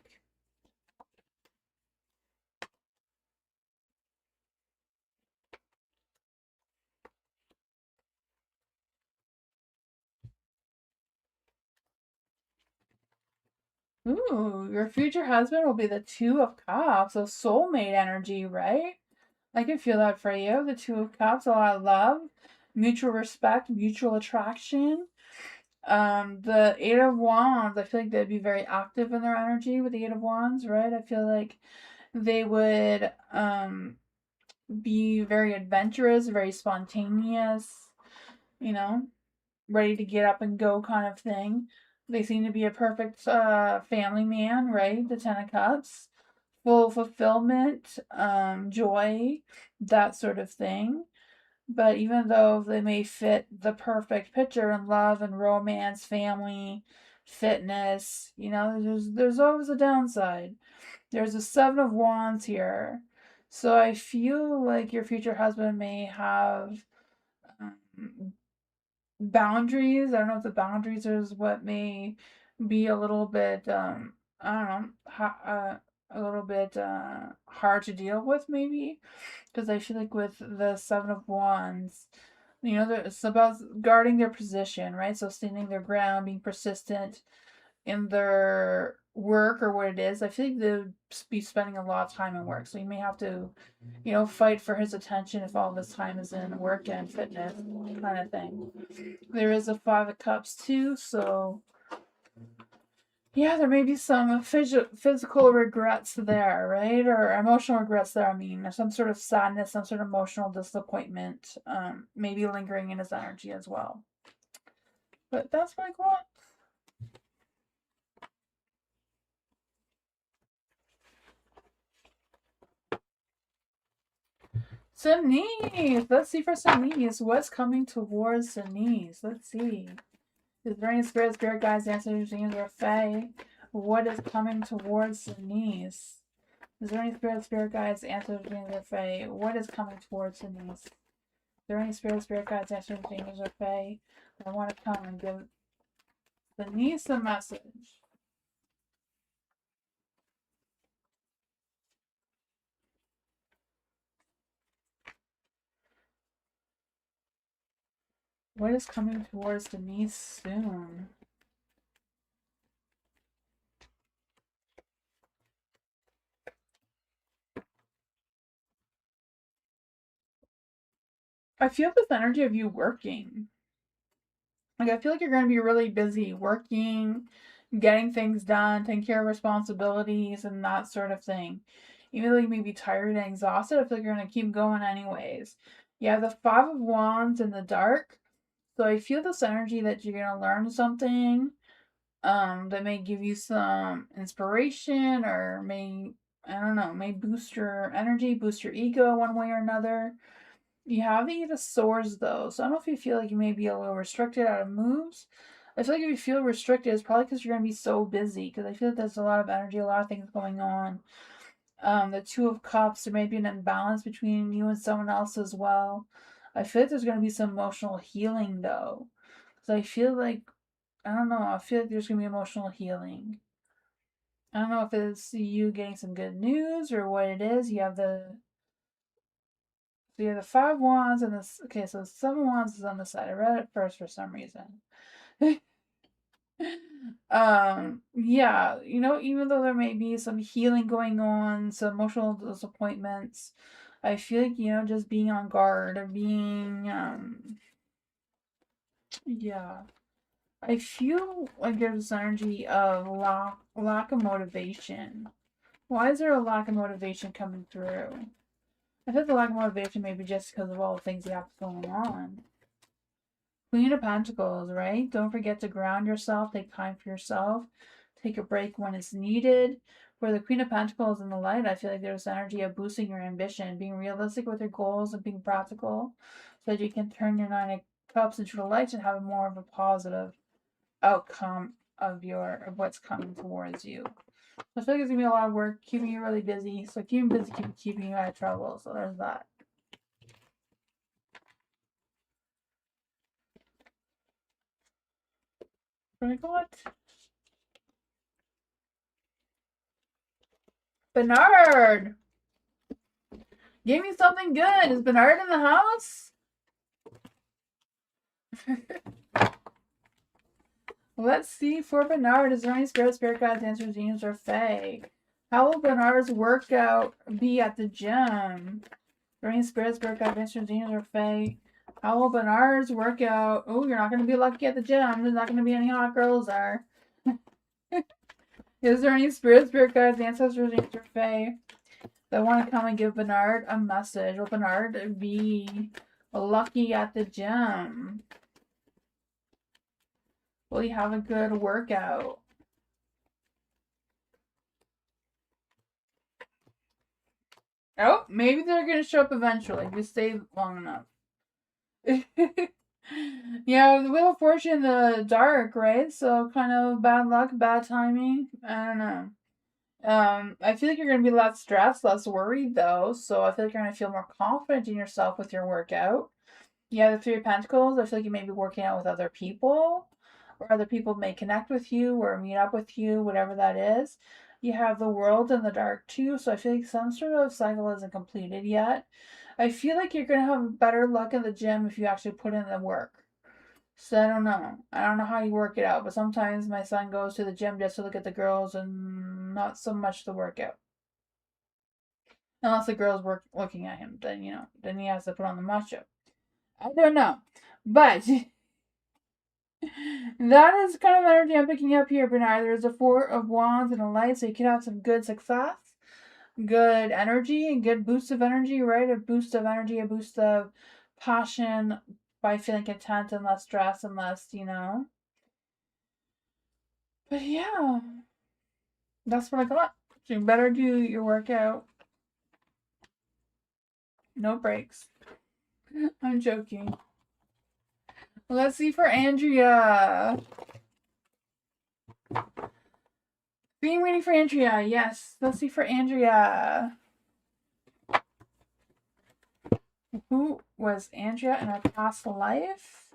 Ooh, your future husband will be the Two of Cups, so soulmate energy, right? I can feel that for you. The Two of Cups, a lot of love, mutual respect, mutual attraction. The Eight of Wands, I feel like they'd be very active in their energy with the Eight of Wands, right? I feel like they would be very adventurous, very spontaneous, you know, ready to get up and go kind of thing. They seem to be a perfect family man, right? The Ten of Cups, full fulfillment, joy, that sort of thing. But even though they may fit the perfect picture in love and romance, family, fitness, there's always a downside. There's a Seven of Wands here. So I feel like your future husband may have um, boundaries. I don't know if the boundaries is what may be a little bit, I don't know, a little bit hard to deal with, maybe. Because I feel like with the Seven of Wands, it's about guarding their position, right? So standing their ground, being persistent in their work or what it is. I feel like they'll be spending a lot of time in work. So you may have to, fight for his attention if all of his time is in work and fitness kind of thing. There is a Five of Cups too, so yeah, there may be some physical regrets there, right? Or emotional regrets there, I mean. Some sort of sadness, some sort of emotional disappointment, maybe lingering in his energy as well. But that's what I got. Denise! Let's see for Denise. What's coming towards Denise? Let's see. Is there any spirit guides, ancestors, James, or Fae? What is coming towards Denise? Is there any spirit guides, ancestors, James, or Fae? What is coming towards Denise? Is there any spirit guides, ancestors, James, or Fae that want to come and give Denise a message? What is coming towards Denise soon? I feel this energy of you working. Like, I feel like you're going to be really busy working, getting things done, taking care of responsibilities, and that sort of thing. Even though you may be tired and exhausted, I feel like you're going to keep going anyways. You have the Five of Wands in the dark. So I feel this energy that you're going to learn something that may give you some inspiration, or may, I don't know, may boost your energy, boost your ego one way or another. You have the Eight of Swords though, so I don't know if you feel like you may be a little restricted out of moves. I feel like if you feel restricted, it's probably because you're going to be so busy, because I feel like there's a lot of energy, a lot of things going on. The Two of Cups, there may be an imbalance between you and someone else as well. I feel like there's going to be some emotional healing though. Because I feel like, I don't know, I feel like there's going to be emotional healing. I don't know if it's you getting some good news or what it is. You have the Five of Wands and this. Okay, so the Seven of Wands is on the side. I read it first for some reason. Yeah, you know, even though there may be some healing going on, some emotional disappointments, I feel like, you know, just being on guard, or being, yeah. I feel like there's this energy of lack of motivation. Why is there a lack of motivation coming through? I think the lack of motivation may be just because of all the things you have going on. Queen of Pentacles, right? Don't forget to ground yourself, take time for yourself, take a break when it's needed. For the Queen of Pentacles in the light, I feel like there's energy of boosting your ambition, being realistic with your goals and being practical, so that you can turn your Nine of Cups into the light and have more of a positive outcome of what's coming towards you. So I feel like it's gonna be a lot of work, keeping you really busy. So keeping busy, keeping you out of trouble. So there's that. What? Bernard! Give me something good. Is Bernard in the house? Let's see for Bernard. Is there any spirit guides, answers, demons, or fae? How will Bernard's workout be at the gym? Is there any spirit guides, answers, demons, or fae? How will Bernard's workout? Oh, you're not going to be lucky at the gym. There's not going to be any hot girls there. Is there any spirit guides, ancestors, demons, or fae that want to come and give Bernard a message? Will Bernard be lucky at the gym? Will he have a good workout? Oh, maybe they're going to show up eventually if you stay long enough. Yeah, the Wheel of Fortune in the dark, right? So kind of bad luck, bad timing. I don't know. I feel like you're going to be less stressed, less worried though. So I feel like you're going to feel more confident in yourself with your workout. Yeah, the Three of Pentacles, I feel like you may be working out with other people, or other people may connect with you or meet up with you, whatever that is. You have the World in the dark too, so I feel like some sort of cycle isn't completed yet. I feel like you're going to have better luck in the gym if you actually put in the work. So I don't know. I don't know how you work it out, but sometimes my son goes to the gym just to look at the girls and not so much the workout. Unless the girls work looking at him, then, you know, then he has to put on the macho. I don't know. But that is kind of energy I'm picking up here, Bernard. There's a Four of Wands and a light, so you can have some good success, good energy, and good boost of energy, right? A boost of energy, a boost of passion by feeling content and less stress and less, you know. But yeah, that's what I got. So you better do your workout. No breaks. I'm joking. Let's see for Andrea. Being reading for Andrea, yes. Let's see for Andrea. Who was Andrea in her past life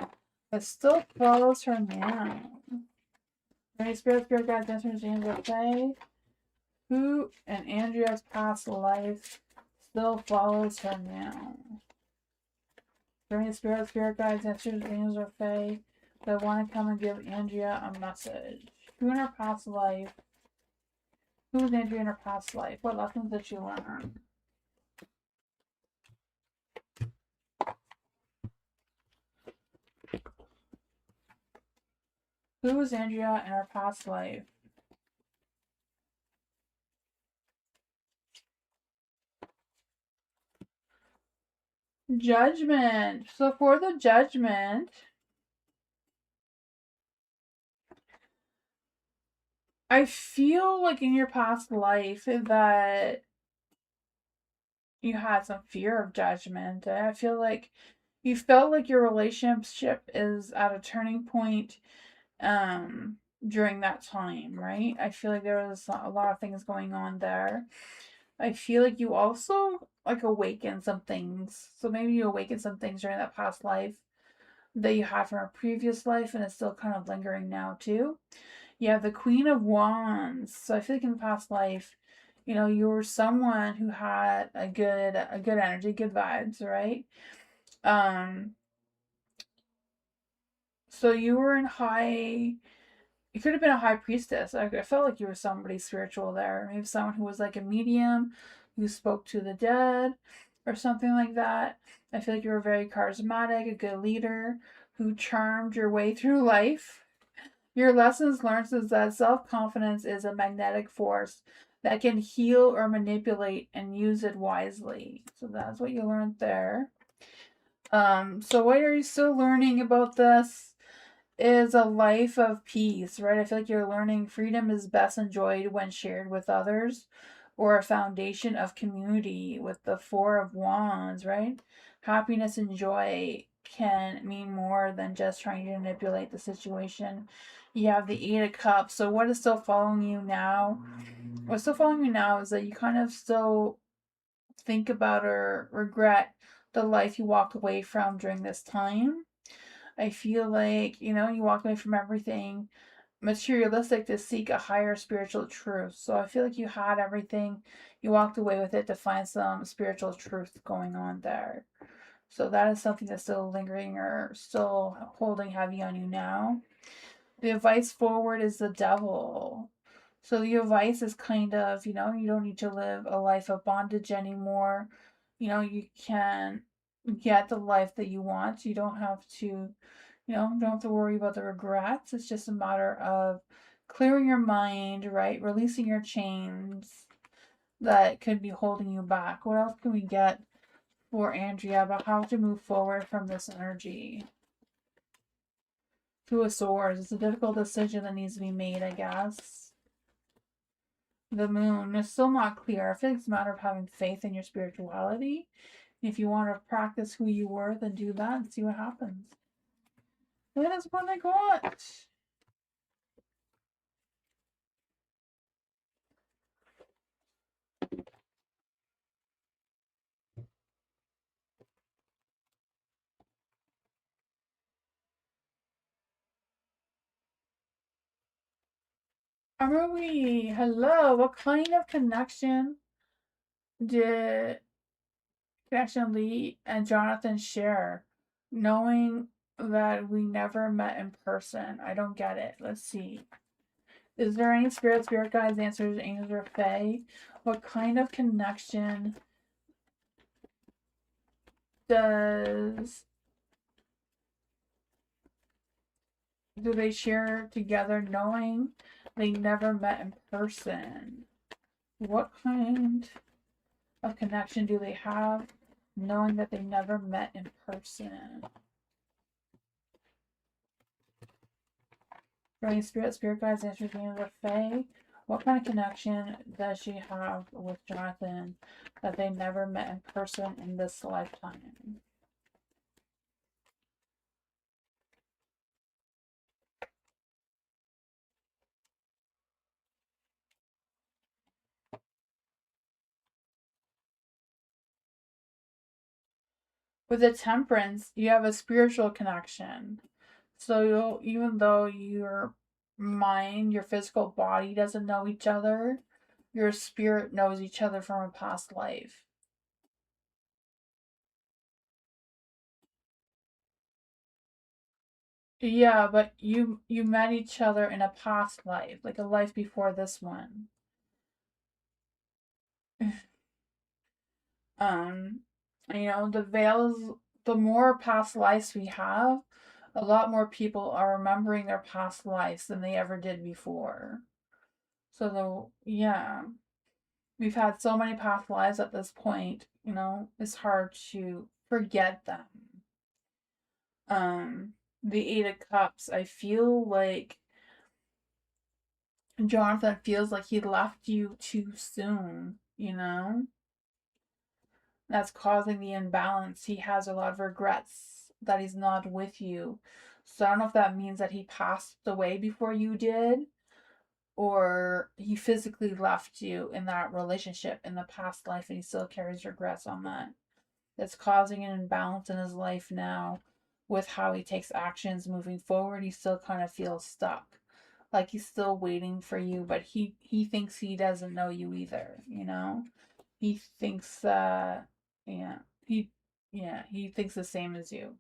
that still follows her now? Any spirit guides, answers, Andrea say? Who in Andrea's past life still follows her now? For any spirit guides, answers, angels, or fae that want to come and give Andrea a message. Who in her past life? Who was Andrea in her past life? What lessons did she learn? Who was Andrea in her past life? Judgment. So for the judgment, I feel like in your past life that you had some fear of judgment. I feel like you felt like your relationship is at a turning point during that time, right? I feel like there was a lot of things going on there. I feel like you also like awakened some things. So maybe you awakened some things during that past life that you had from a previous life and it's still kind of lingering now too. You have the Queen of Wands. So I feel like in the past life, you know, you were someone who had a good energy, good vibes, right? So you were in high. You could have been a high priestess. I felt like you were somebody spiritual there. Maybe someone who was like a medium, who spoke to the dead, or something like that. I feel like you were very charismatic, a good leader, who charmed your way through life. Your lessons learned is that self-confidence is a magnetic force that can heal or manipulate and use it wisely. So that's what you learned there. So what are you still learning about this is a life of peace, right? I feel like you're learning freedom is best enjoyed when shared with others, or a foundation of community with the Four of Wands, right? Happiness and joy can mean more than just trying to manipulate the situation. You have the Eight of Cups. So what is still following you now? What's still following you now is that you kind of still think about or regret the life you walked away from during this time. I feel like, you know, you walked away from everything materialistic to seek a higher spiritual truth. So I feel like you had everything, you walked away with it to find some spiritual truth going on there. So that is something that's still lingering or still holding heavy on you now. The advice forward is the Devil. So the advice is kind of, you know, you don't need to live a life of bondage anymore. You know, you can get the life that you want. You don't have to, don't have to worry about the regrets. It's just a matter of clearing your mind, right? Releasing your chains that could be holding you back. What else can we get for Andrea about how to move forward from this energy? Two of Swords. It's a difficult decision that needs to be made, I guess. The Moon is still not clear. I feel like it's a matter of having faith in your spirituality. If you want to practice who you were, then do that and see what happens. That is what I got. Marie, hello. What kind of did connection Lee and Jonathan share? Knowing that we never met in person. I don't get it. Let's see. Is there any spirit guides, answers, angels, or fae? What kind of connection does do they share together knowing they never met in person? What kind of connection do they have knowing that they never met in person? Bringing spirit guides, answers, angels, or fae. What kind of connection does she have with Jonathan that they never met in person in this lifetime? With the Temperance, you have a spiritual connection. So even though your mind, your physical body doesn't know each other, your spirit knows each other from a past life. Yeah, but you met each other in a past life, like a life before this one. Um, the veils, the more past lives we have, a lot more people are remembering their past lives than they ever did before. So yeah, we've had so many past lives at this point, it's hard to forget them. Um, the Eight of Cups, I feel like Jonathan feels like he left you too soon. That's causing the imbalance. He has a lot of regrets that he's not with you. So I don't know if that means that he passed away before you did, or he physically left you in that relationship in the past life and he still carries regrets on that. That's causing an imbalance in his life now with how he takes actions moving forward. He still kind of feels stuck. Like he's still waiting for you, but he thinks he doesn't know you either. He thinks yeah, he he thinks the same as you.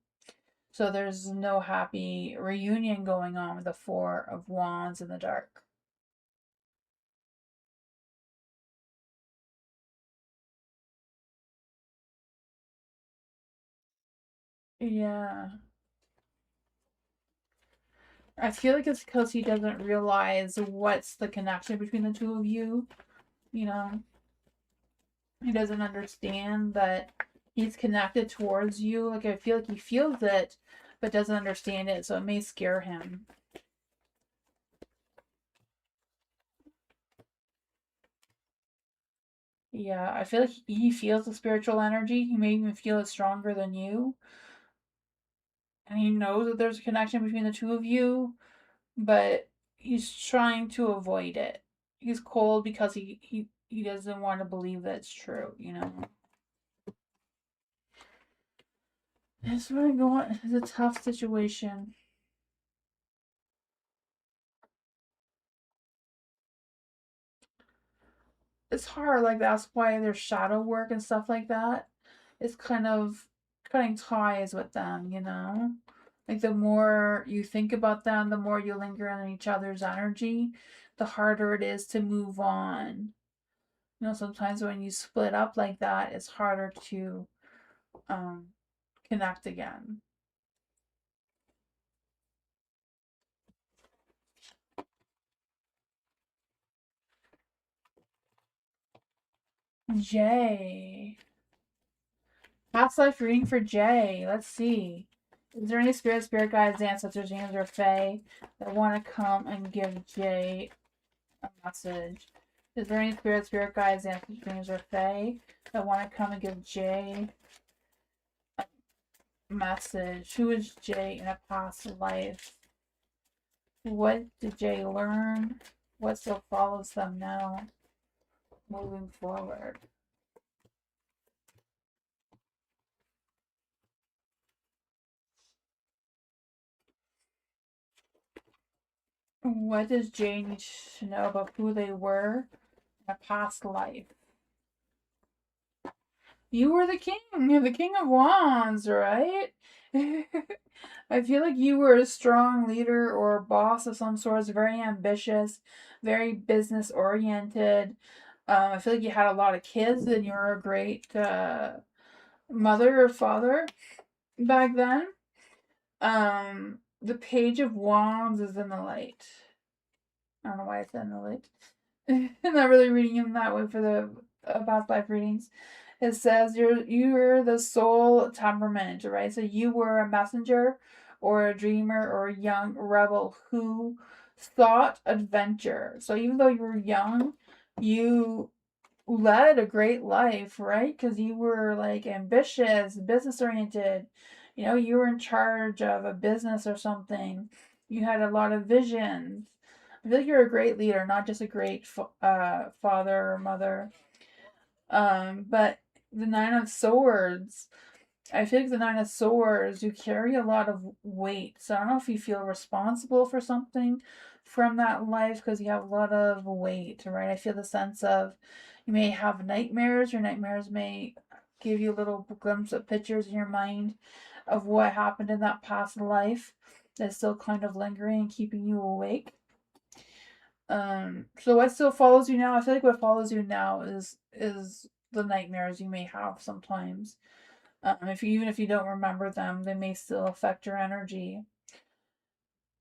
So there's no happy reunion going on with the Four of Wands in the dark. Yeah. I feel like it's because he doesn't realize what's the connection between the two of you. You know, he doesn't understand that he's connected towards you. Like, I feel like he feels it, but doesn't understand it, so it may scare him. Yeah, I feel like he feels the spiritual energy. He may even feel it stronger than you. And he knows that there's a connection between the two of you, but he's trying to avoid it. He's cold because he doesn't want to believe that it's true. It's really going. It's a tough situation. It's hard. Like that's why there's shadow work and stuff like that. It's kind of cutting ties with them. Like the more you think about them, the more you linger on each other's energy, the harder it is to move on. Sometimes when you split up like that, it's harder to um connect again. Jay. Past life reading for Jay. Let's see. Is there any spirit guides, ancestors, angels, or fae that want to come and give Jay a message? Is there any spirit guides, ancestors, angels, or fae that want to come and give Jay a message? Who is Jay in a past life? What did Jay learn? What still follows them now, moving forward? What does Jay need to know about who they were in a past life? You were the king. You're the king of wands, right? I feel like you were a strong leader or a boss of some sort, very ambitious, very business oriented. I feel like you had a lot of kids and you were a great mother or father back then. The page of wands is in the light. I don't know why it's in the light. I'm not really reading him that way for the past life readings. It says you're the soul temperament, right? So you were a messenger or a dreamer or a young rebel who sought adventure. So even though you were young, you led a great life, right? Because you were like ambitious, business oriented. You were in charge of a business or something. You had a lot of visions. I feel like you're a great leader, not just a great father or mother. But the Nine of Swords, I feel like the Nine of Swords, you carry a lot of weight. So I don't know if you feel responsible for something from that life because you have a lot of weight, right? I feel the sense of you may have nightmares. Your nightmares may give you a little glimpse of pictures in your mind of what happened in that past life. that's still kind of lingering and keeping you awake. So what still follows you now? I feel like what follows you now is the nightmares you may have sometimes. Even if you don't remember them, they may still affect your energy.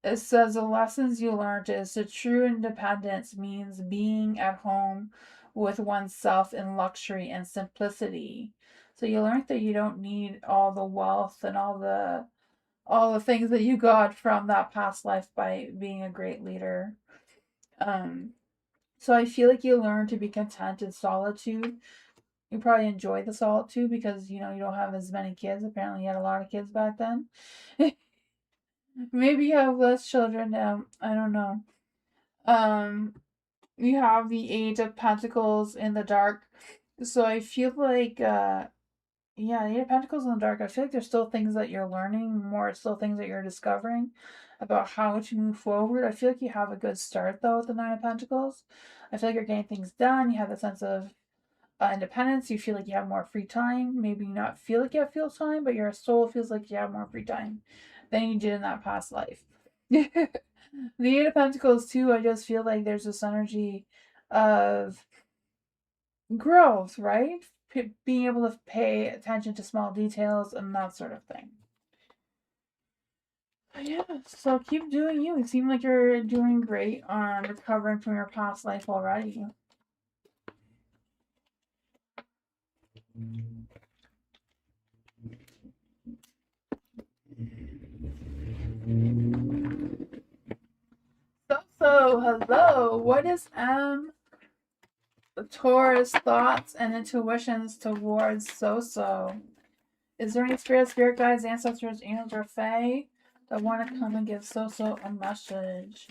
It says the lessons you learned is the true independence means being at home with oneself in luxury and simplicity. So you learned that you don't need all the wealth and all the things that you got from that past life by being a great leader. Um, so I feel like you learn to be content in solitude. You probably enjoy the solitude because you don't have as many kids. Apparently, you had a lot of kids back then. Maybe you have less children now. I don't know. Um, you have the Eight of Pentacles in the dark. So I feel like, yeah, the Eight of Pentacles in the dark. I feel like there's still things that you're learning, more still things that you're discovering about how to move forward. I feel like you have a good start though with the Nine of Pentacles. I feel like you're getting things done. You have a sense of independence. You feel like you have more free time. Maybe you not feel like you have free time, but your soul feels like you have more free time than you did in that past life. The Eight of Pentacles too, I just feel like there's this energy of growth, right? Being able to pay attention to small details and that sort of thing. Yeah, so keep doing you. It seems like you're doing great on recovering from your past life already. So hello. What is Taurus thoughts and intuitions towards So? Is there any spirit guides, ancestors, angels, or fae that want to come and give So a message?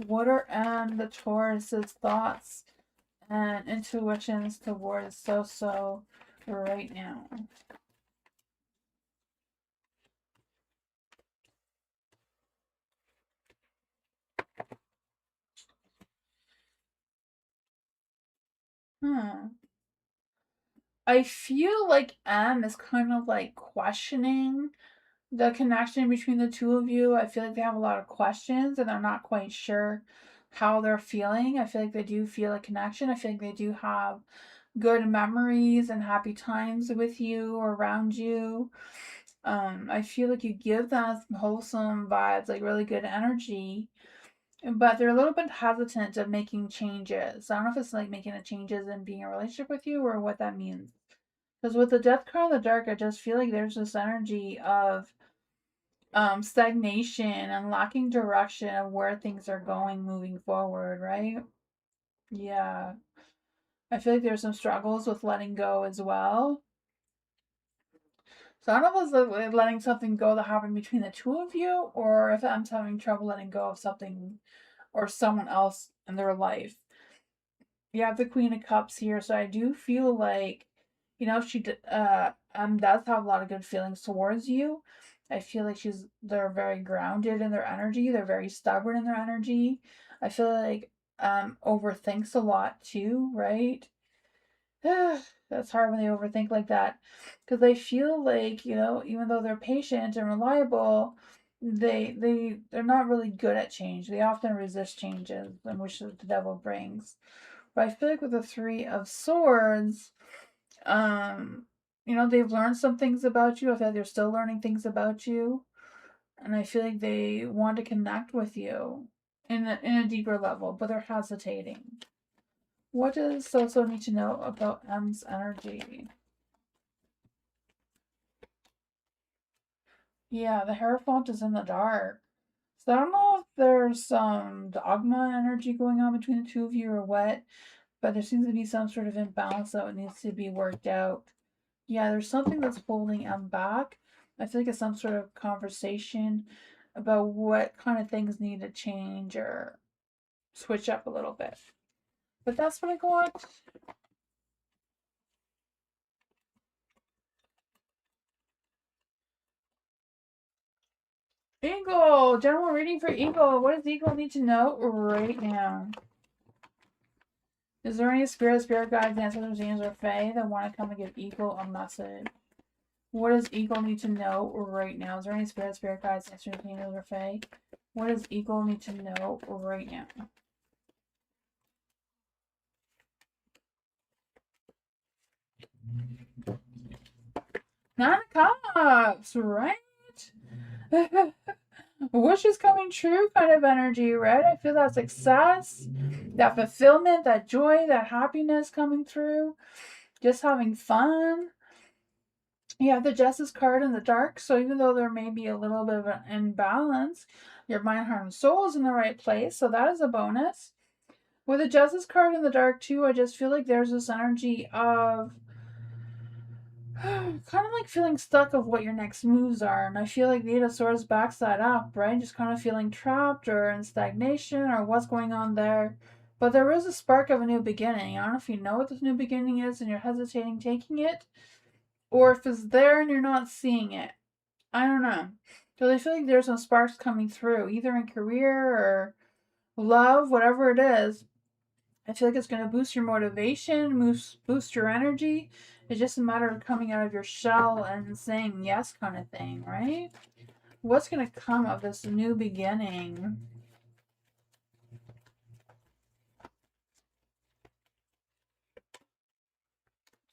What are the Taurus's thoughts and intuitions towards So right now? I feel like M is kind of like questioning the connection between the two of you. I feel like they have a lot of questions and they're not quite sure how they're feeling. I feel like they do feel a connection. I feel like they do have good memories and happy times with you or around you. I feel like you give them some wholesome vibes, like really good energy, but they're a little bit hesitant of making changes. I don't know if it's like making the changes and being in a relationship with you or what that means. Because with the Death card in the dark, I just feel like there's this energy of stagnation and lacking direction of where things are going moving forward, right? Yeah. I feel like there's some struggles with letting go as well. So I don't know if it's like letting something go that happened between the two of you, or if I'm having trouble letting go of something or someone else in their life. You have the Queen of Cups here, so I do feel like, she does have a lot of good feelings towards you. I feel like they're very grounded in their energy. They're very stubborn in their energy. I feel like overthinks a lot too, right? That's hard when they overthink like that because they feel like, even though they're patient and reliable, they're not really good at change. They often resist changes, and which the devil brings. But I feel like with the Three of Swords, um, they've learned some things about you. I feel like they're still learning things about you. And I feel like they want to connect with you in a deeper level, but they're hesitating. What does So need to know about M's energy? Yeah, the Hierophant is in the dark. So I don't know if there's some dogma energy going on between the two of you or what, but there seems to be some sort of imbalance that needs to be worked out. Yeah, there's something that's holding M back. I feel like it's some sort of conversation about what kind of things need to change or switch up a little bit. But that's what I got. Eagle! General reading for Eagle. What does Eagle need to know right now? Is there any spirit guides, ancestors, angels, or fae that want to come and give Eagle a message? What does Eagle need to know right now? Is there any spirit guides, answers, angels, or fae? What does Eagle need to know right now? Nine of Cups, right? Wish is coming true kind of energy, right? I feel that success, that fulfillment, that joy, that happiness coming through. Just having fun. You have the Justice card in the dark, so even though there may be a little bit of an imbalance, your mind, heart, and soul is in the right place, so that is a bonus. With the Justice card in the dark, too, I just feel like there's this energy of kind of like feeling stuck of what your next moves are, and I feel like the Eight of Swords backs that up, right? Just kind of feeling trapped or in stagnation or what's going on there. But there is a spark of a new beginning. I don't know if you know what this new beginning is and you're hesitating taking it, or if it's there and you're not seeing it. I don't know. Because I feel like there's some sparks coming through, either in career or love, whatever it is. I feel like it's going to boost your motivation, boost your energy. It's just a matter of coming out of your shell and saying yes, kind of thing, right? What's going to come of this new beginning?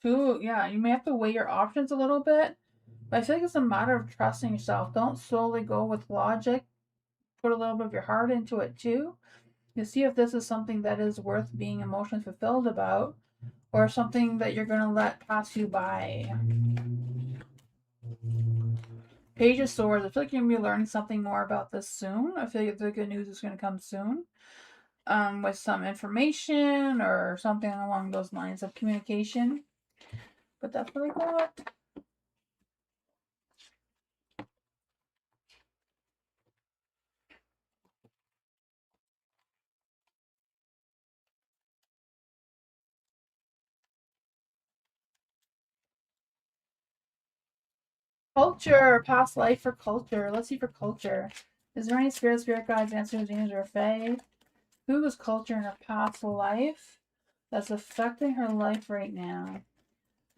Ooh, yeah, you may have to weigh your options a little bit, but I feel like it's a matter of trusting yourself. Don't solely go with logic. Put a little bit of your heart into it too. You see if this is something that is worth being emotionally fulfilled about, or something that you're going to let pass you by. Page of Swords. I feel like you're going to be learning something more about this soon. I feel like the good news is going to come soon. With some information or something along those lines of communication. But that's what I got. Culture. Past life for culture. Let's see for culture. Is there any spirit guides, answers, angels, or fae? Who was culture in a past life that's affecting her life right now?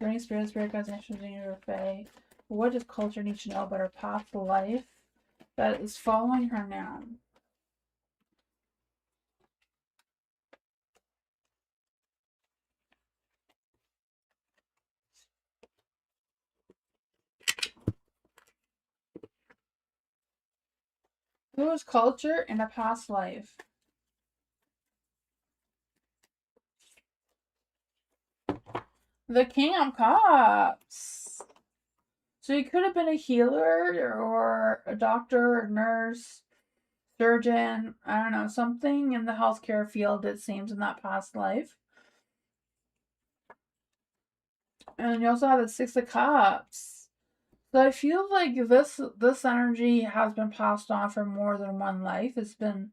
Is there any spirit guides, answers, angels, or fae? What does culture need to know about her past life that is following her now? Who was culture in a past life? The King of Cups. So you could have been a healer or a doctor, or nurse, surgeon, I don't know, something in the healthcare field, it seems, in that past life. And you also have the Six of Cups. So I feel like this energy has been passed on for more than one life. It's been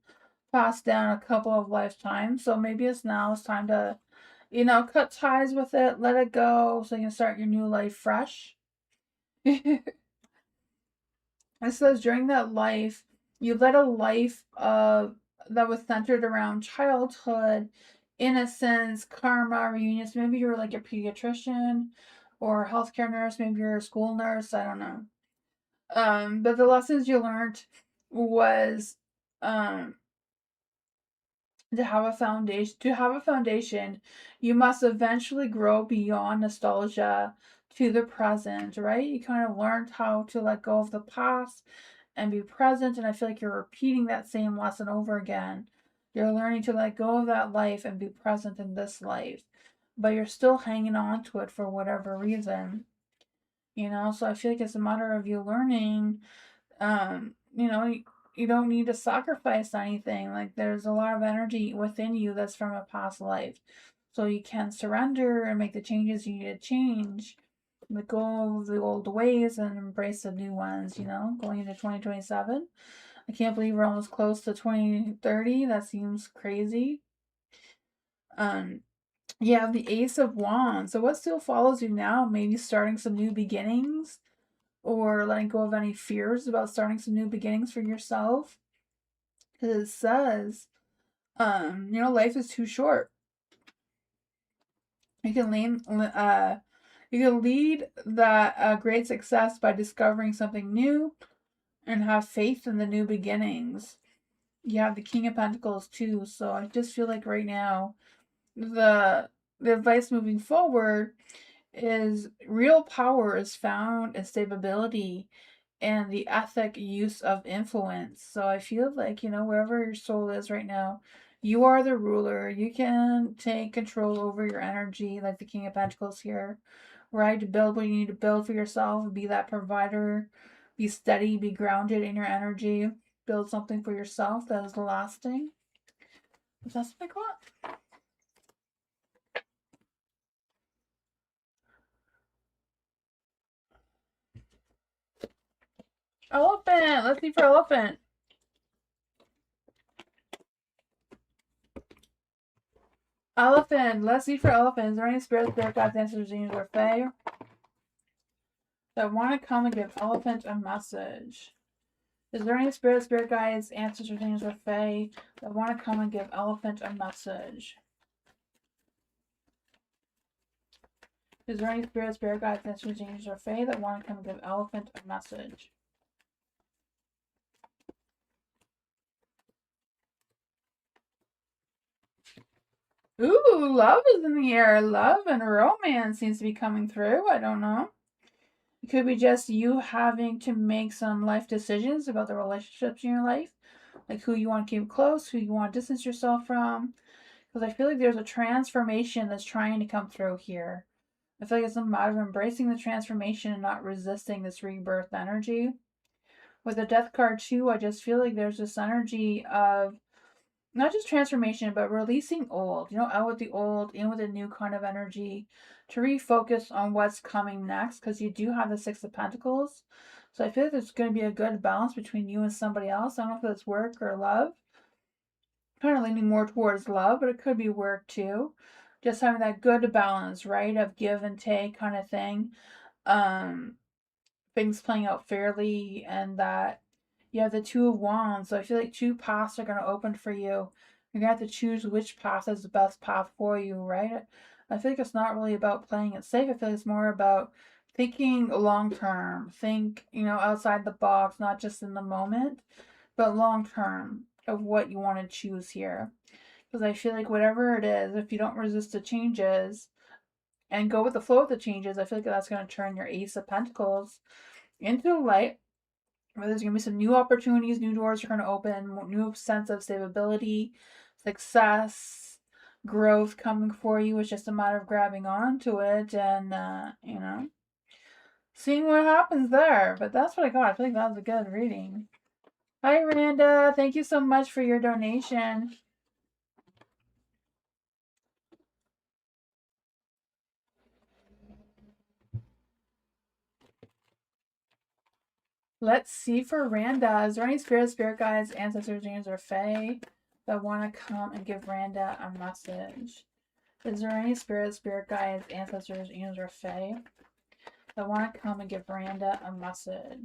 passed down a couple of lifetimes. So maybe it's time to, cut ties with it, let it go, so you can start your new life fresh. It says during that life, you led a life that was centered around childhood, innocence, karma, reunions. Maybe you were like a pediatrician or a healthcare nurse. Maybe you're a school nurse. I don't know. But the lessons you learned was um to have a foundation, you must eventually grow beyond nostalgia to the present, right? You kind of learned how to let go of the past and be present, and I feel like you're repeating that same lesson over again. You're learning to let go of that life and be present in this life, but you're still hanging on to it for whatever reason, so I feel like it's a matter of you learning, you don't need to sacrifice anything. Like there's a lot of energy within you that's from a past life. So you can surrender and make the changes you need to change. Let go of the old ways and embrace the new ones, going into 2027. I can't believe we're almost close to 2030. That seems crazy. Um, you have the Ace of Wands. So what still follows you now? Maybe starting some new beginnings or letting go of any fears about starting some new beginnings for yourself. Because it says, life is too short. You can You can lead that great success by discovering something new and have faith in the new beginnings. You have the King of Pentacles too, so I just feel like right now the advice moving forward is real power is found in stability and the ethic use of influence. So I feel like, wherever your soul is right now, you are the ruler. You can take control over your energy, like the King of Pentacles here, right? To build what you need to build for yourself, be that provider, be steady, be grounded in your energy, build something for yourself that is lasting. That's what I got. Elephant! Let's see for elephant. Elephant. Let's see for elephant. Is there any spirit guides, ancestors, angels, or fae that want to come and give elephant a message? Is there any spirit guides, ancestors, angels, or fae that want to come and give elephant a message? Is there any spirit guides, ancestors, angels, or fae that want to come and give elephant a message? Ooh, love is in the air. Love and romance seems to be coming through. I don't know. It could be just you having to make some life decisions about the relationships in your life, like who you want to keep close, who you want to distance yourself from. Because I feel like there's a transformation that's trying to come through here. I feel like it's a matter of embracing the transformation and not resisting this rebirth energy. With the death card too, I just feel like there's this energy of not just transformation, but releasing old, out with the old, in with a new kind of energy to refocus on what's coming next. Because you do have the Six of Pentacles. So I feel like there's going to be a good balance between you and somebody else. I don't know if it's work or love. Kind of leaning more towards love, but it could be work too. Just having that good balance, right? Of give and take kind of thing. Um, things playing out fairly, and that you have the Two of Wands. So I feel like two paths are going to open for you. You're going to have to choose which path is the best path for you, right? I feel like it's not really about playing it safe. I feel like it's more about thinking long term. Think, outside the box, not just in the moment, but long term of what you want to choose here. Because I feel like whatever it is, if you don't resist the changes and go with the flow of the changes, I feel like that's going to turn your Ace of Pentacles into light. Where there's going to be some new opportunities, new doors are going to open, new sense of stability, success, growth coming for you. It's just a matter of grabbing onto it and, seeing what happens there. But that's what I got. I feel like that was a good reading. Hi, Randa. Thank you so much for your donation. Let's see for Randa. Is there any spirit guides, ancestors, angels, or fae that want to come and give Randa a message? Is there any spirit guides, ancestors, angels, or fae that want to come and give Randa a message?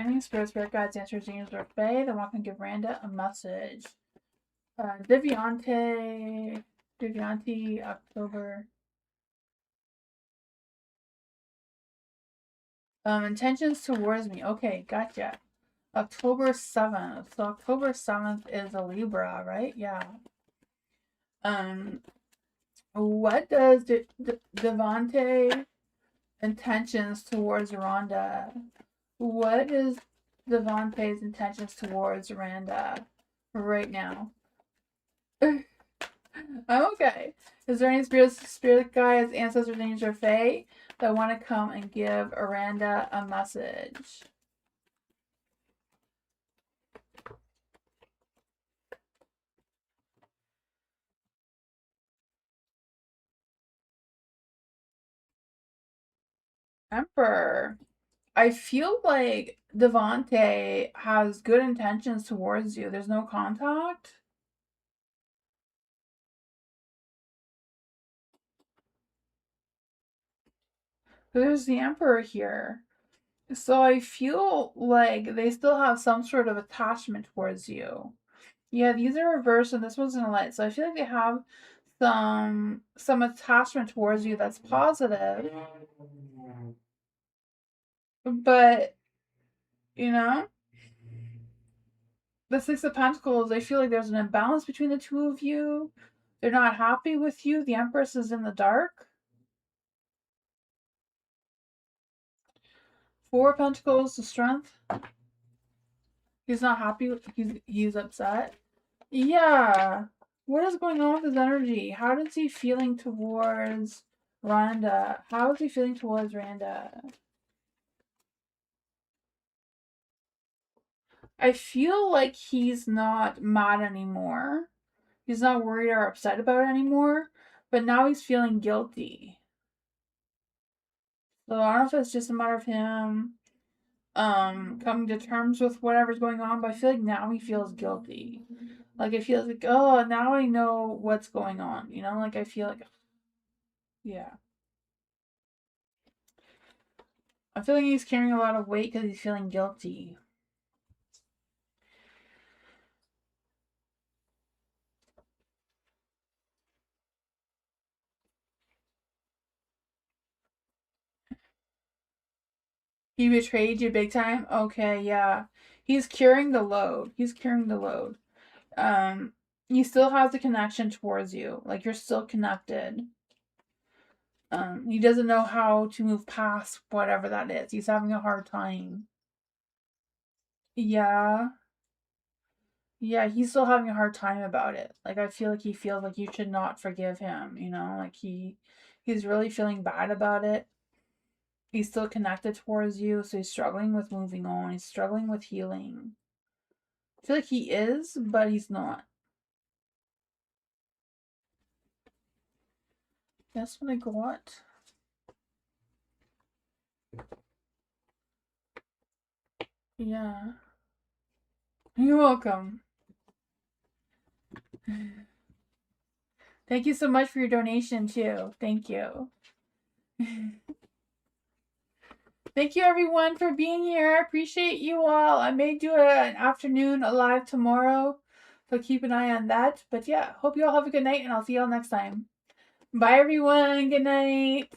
Any spirit guides, ancestors, angels, or fae that want to give Randa a message? Deviante, October. Intentions towards me. Okay, gotcha. October 7th. So October 7th is a Libra, right? Yeah. What does Devante intentions towards Rhonda? What is Devante's intentions towards Randa right now? Okay. Is there any spirit guides, ancestors, angels, or fae that want to come and give Aranda a message? Emperor. I feel like Devante has good intentions towards you. There's no contact. There's the Emperor here. So I feel like they still have some sort of attachment towards you. Yeah, these are reversed and this one's in a light. So I feel like they have some attachment towards you that's positive. But, you know, the Six of Pentacles, I feel like there's an imbalance between the two of you. They're not happy with you. The Empress is in the dark. Four of Pentacles, the Strength. He's not happy. He's upset. Yeah. What is going on with his energy? How is he feeling towards Rhonda? How is he feeling towards Rhonda? I feel like he's not mad anymore. He's not worried or upset about it anymore. But now he's feeling guilty. So I don't know if it's just a matter of him coming to terms with whatever's going on, but I feel like now he feels guilty. Like it feels like, oh, now I know what's going on, you know? Like I feel like, yeah. I feel like he's carrying a lot of weight because he's feeling guilty. He betrayed you big time? Okay, yeah. He's carrying the load. He's carrying the load. Um, he still has a connection towards you. Like you're still connected. He doesn't know how to move past whatever that is. He's having a hard time. Yeah. Yeah, he's still having a hard time about it. Like I feel like he feels like you should not forgive him, you know? Like he's really feeling bad about it. He's still connected towards you, so he's struggling with moving on. He's struggling with healing. I feel like he is, but he's not. That's what I got. Yeah. You're welcome. Thank you so much for your donation, too. Thank you. Thank you, everyone, for being here. I appreciate you all. I may do an afternoon live tomorrow, so keep an eye on that. But yeah, hope you all have a good night, and I'll see you all next time. Bye, everyone. Good night.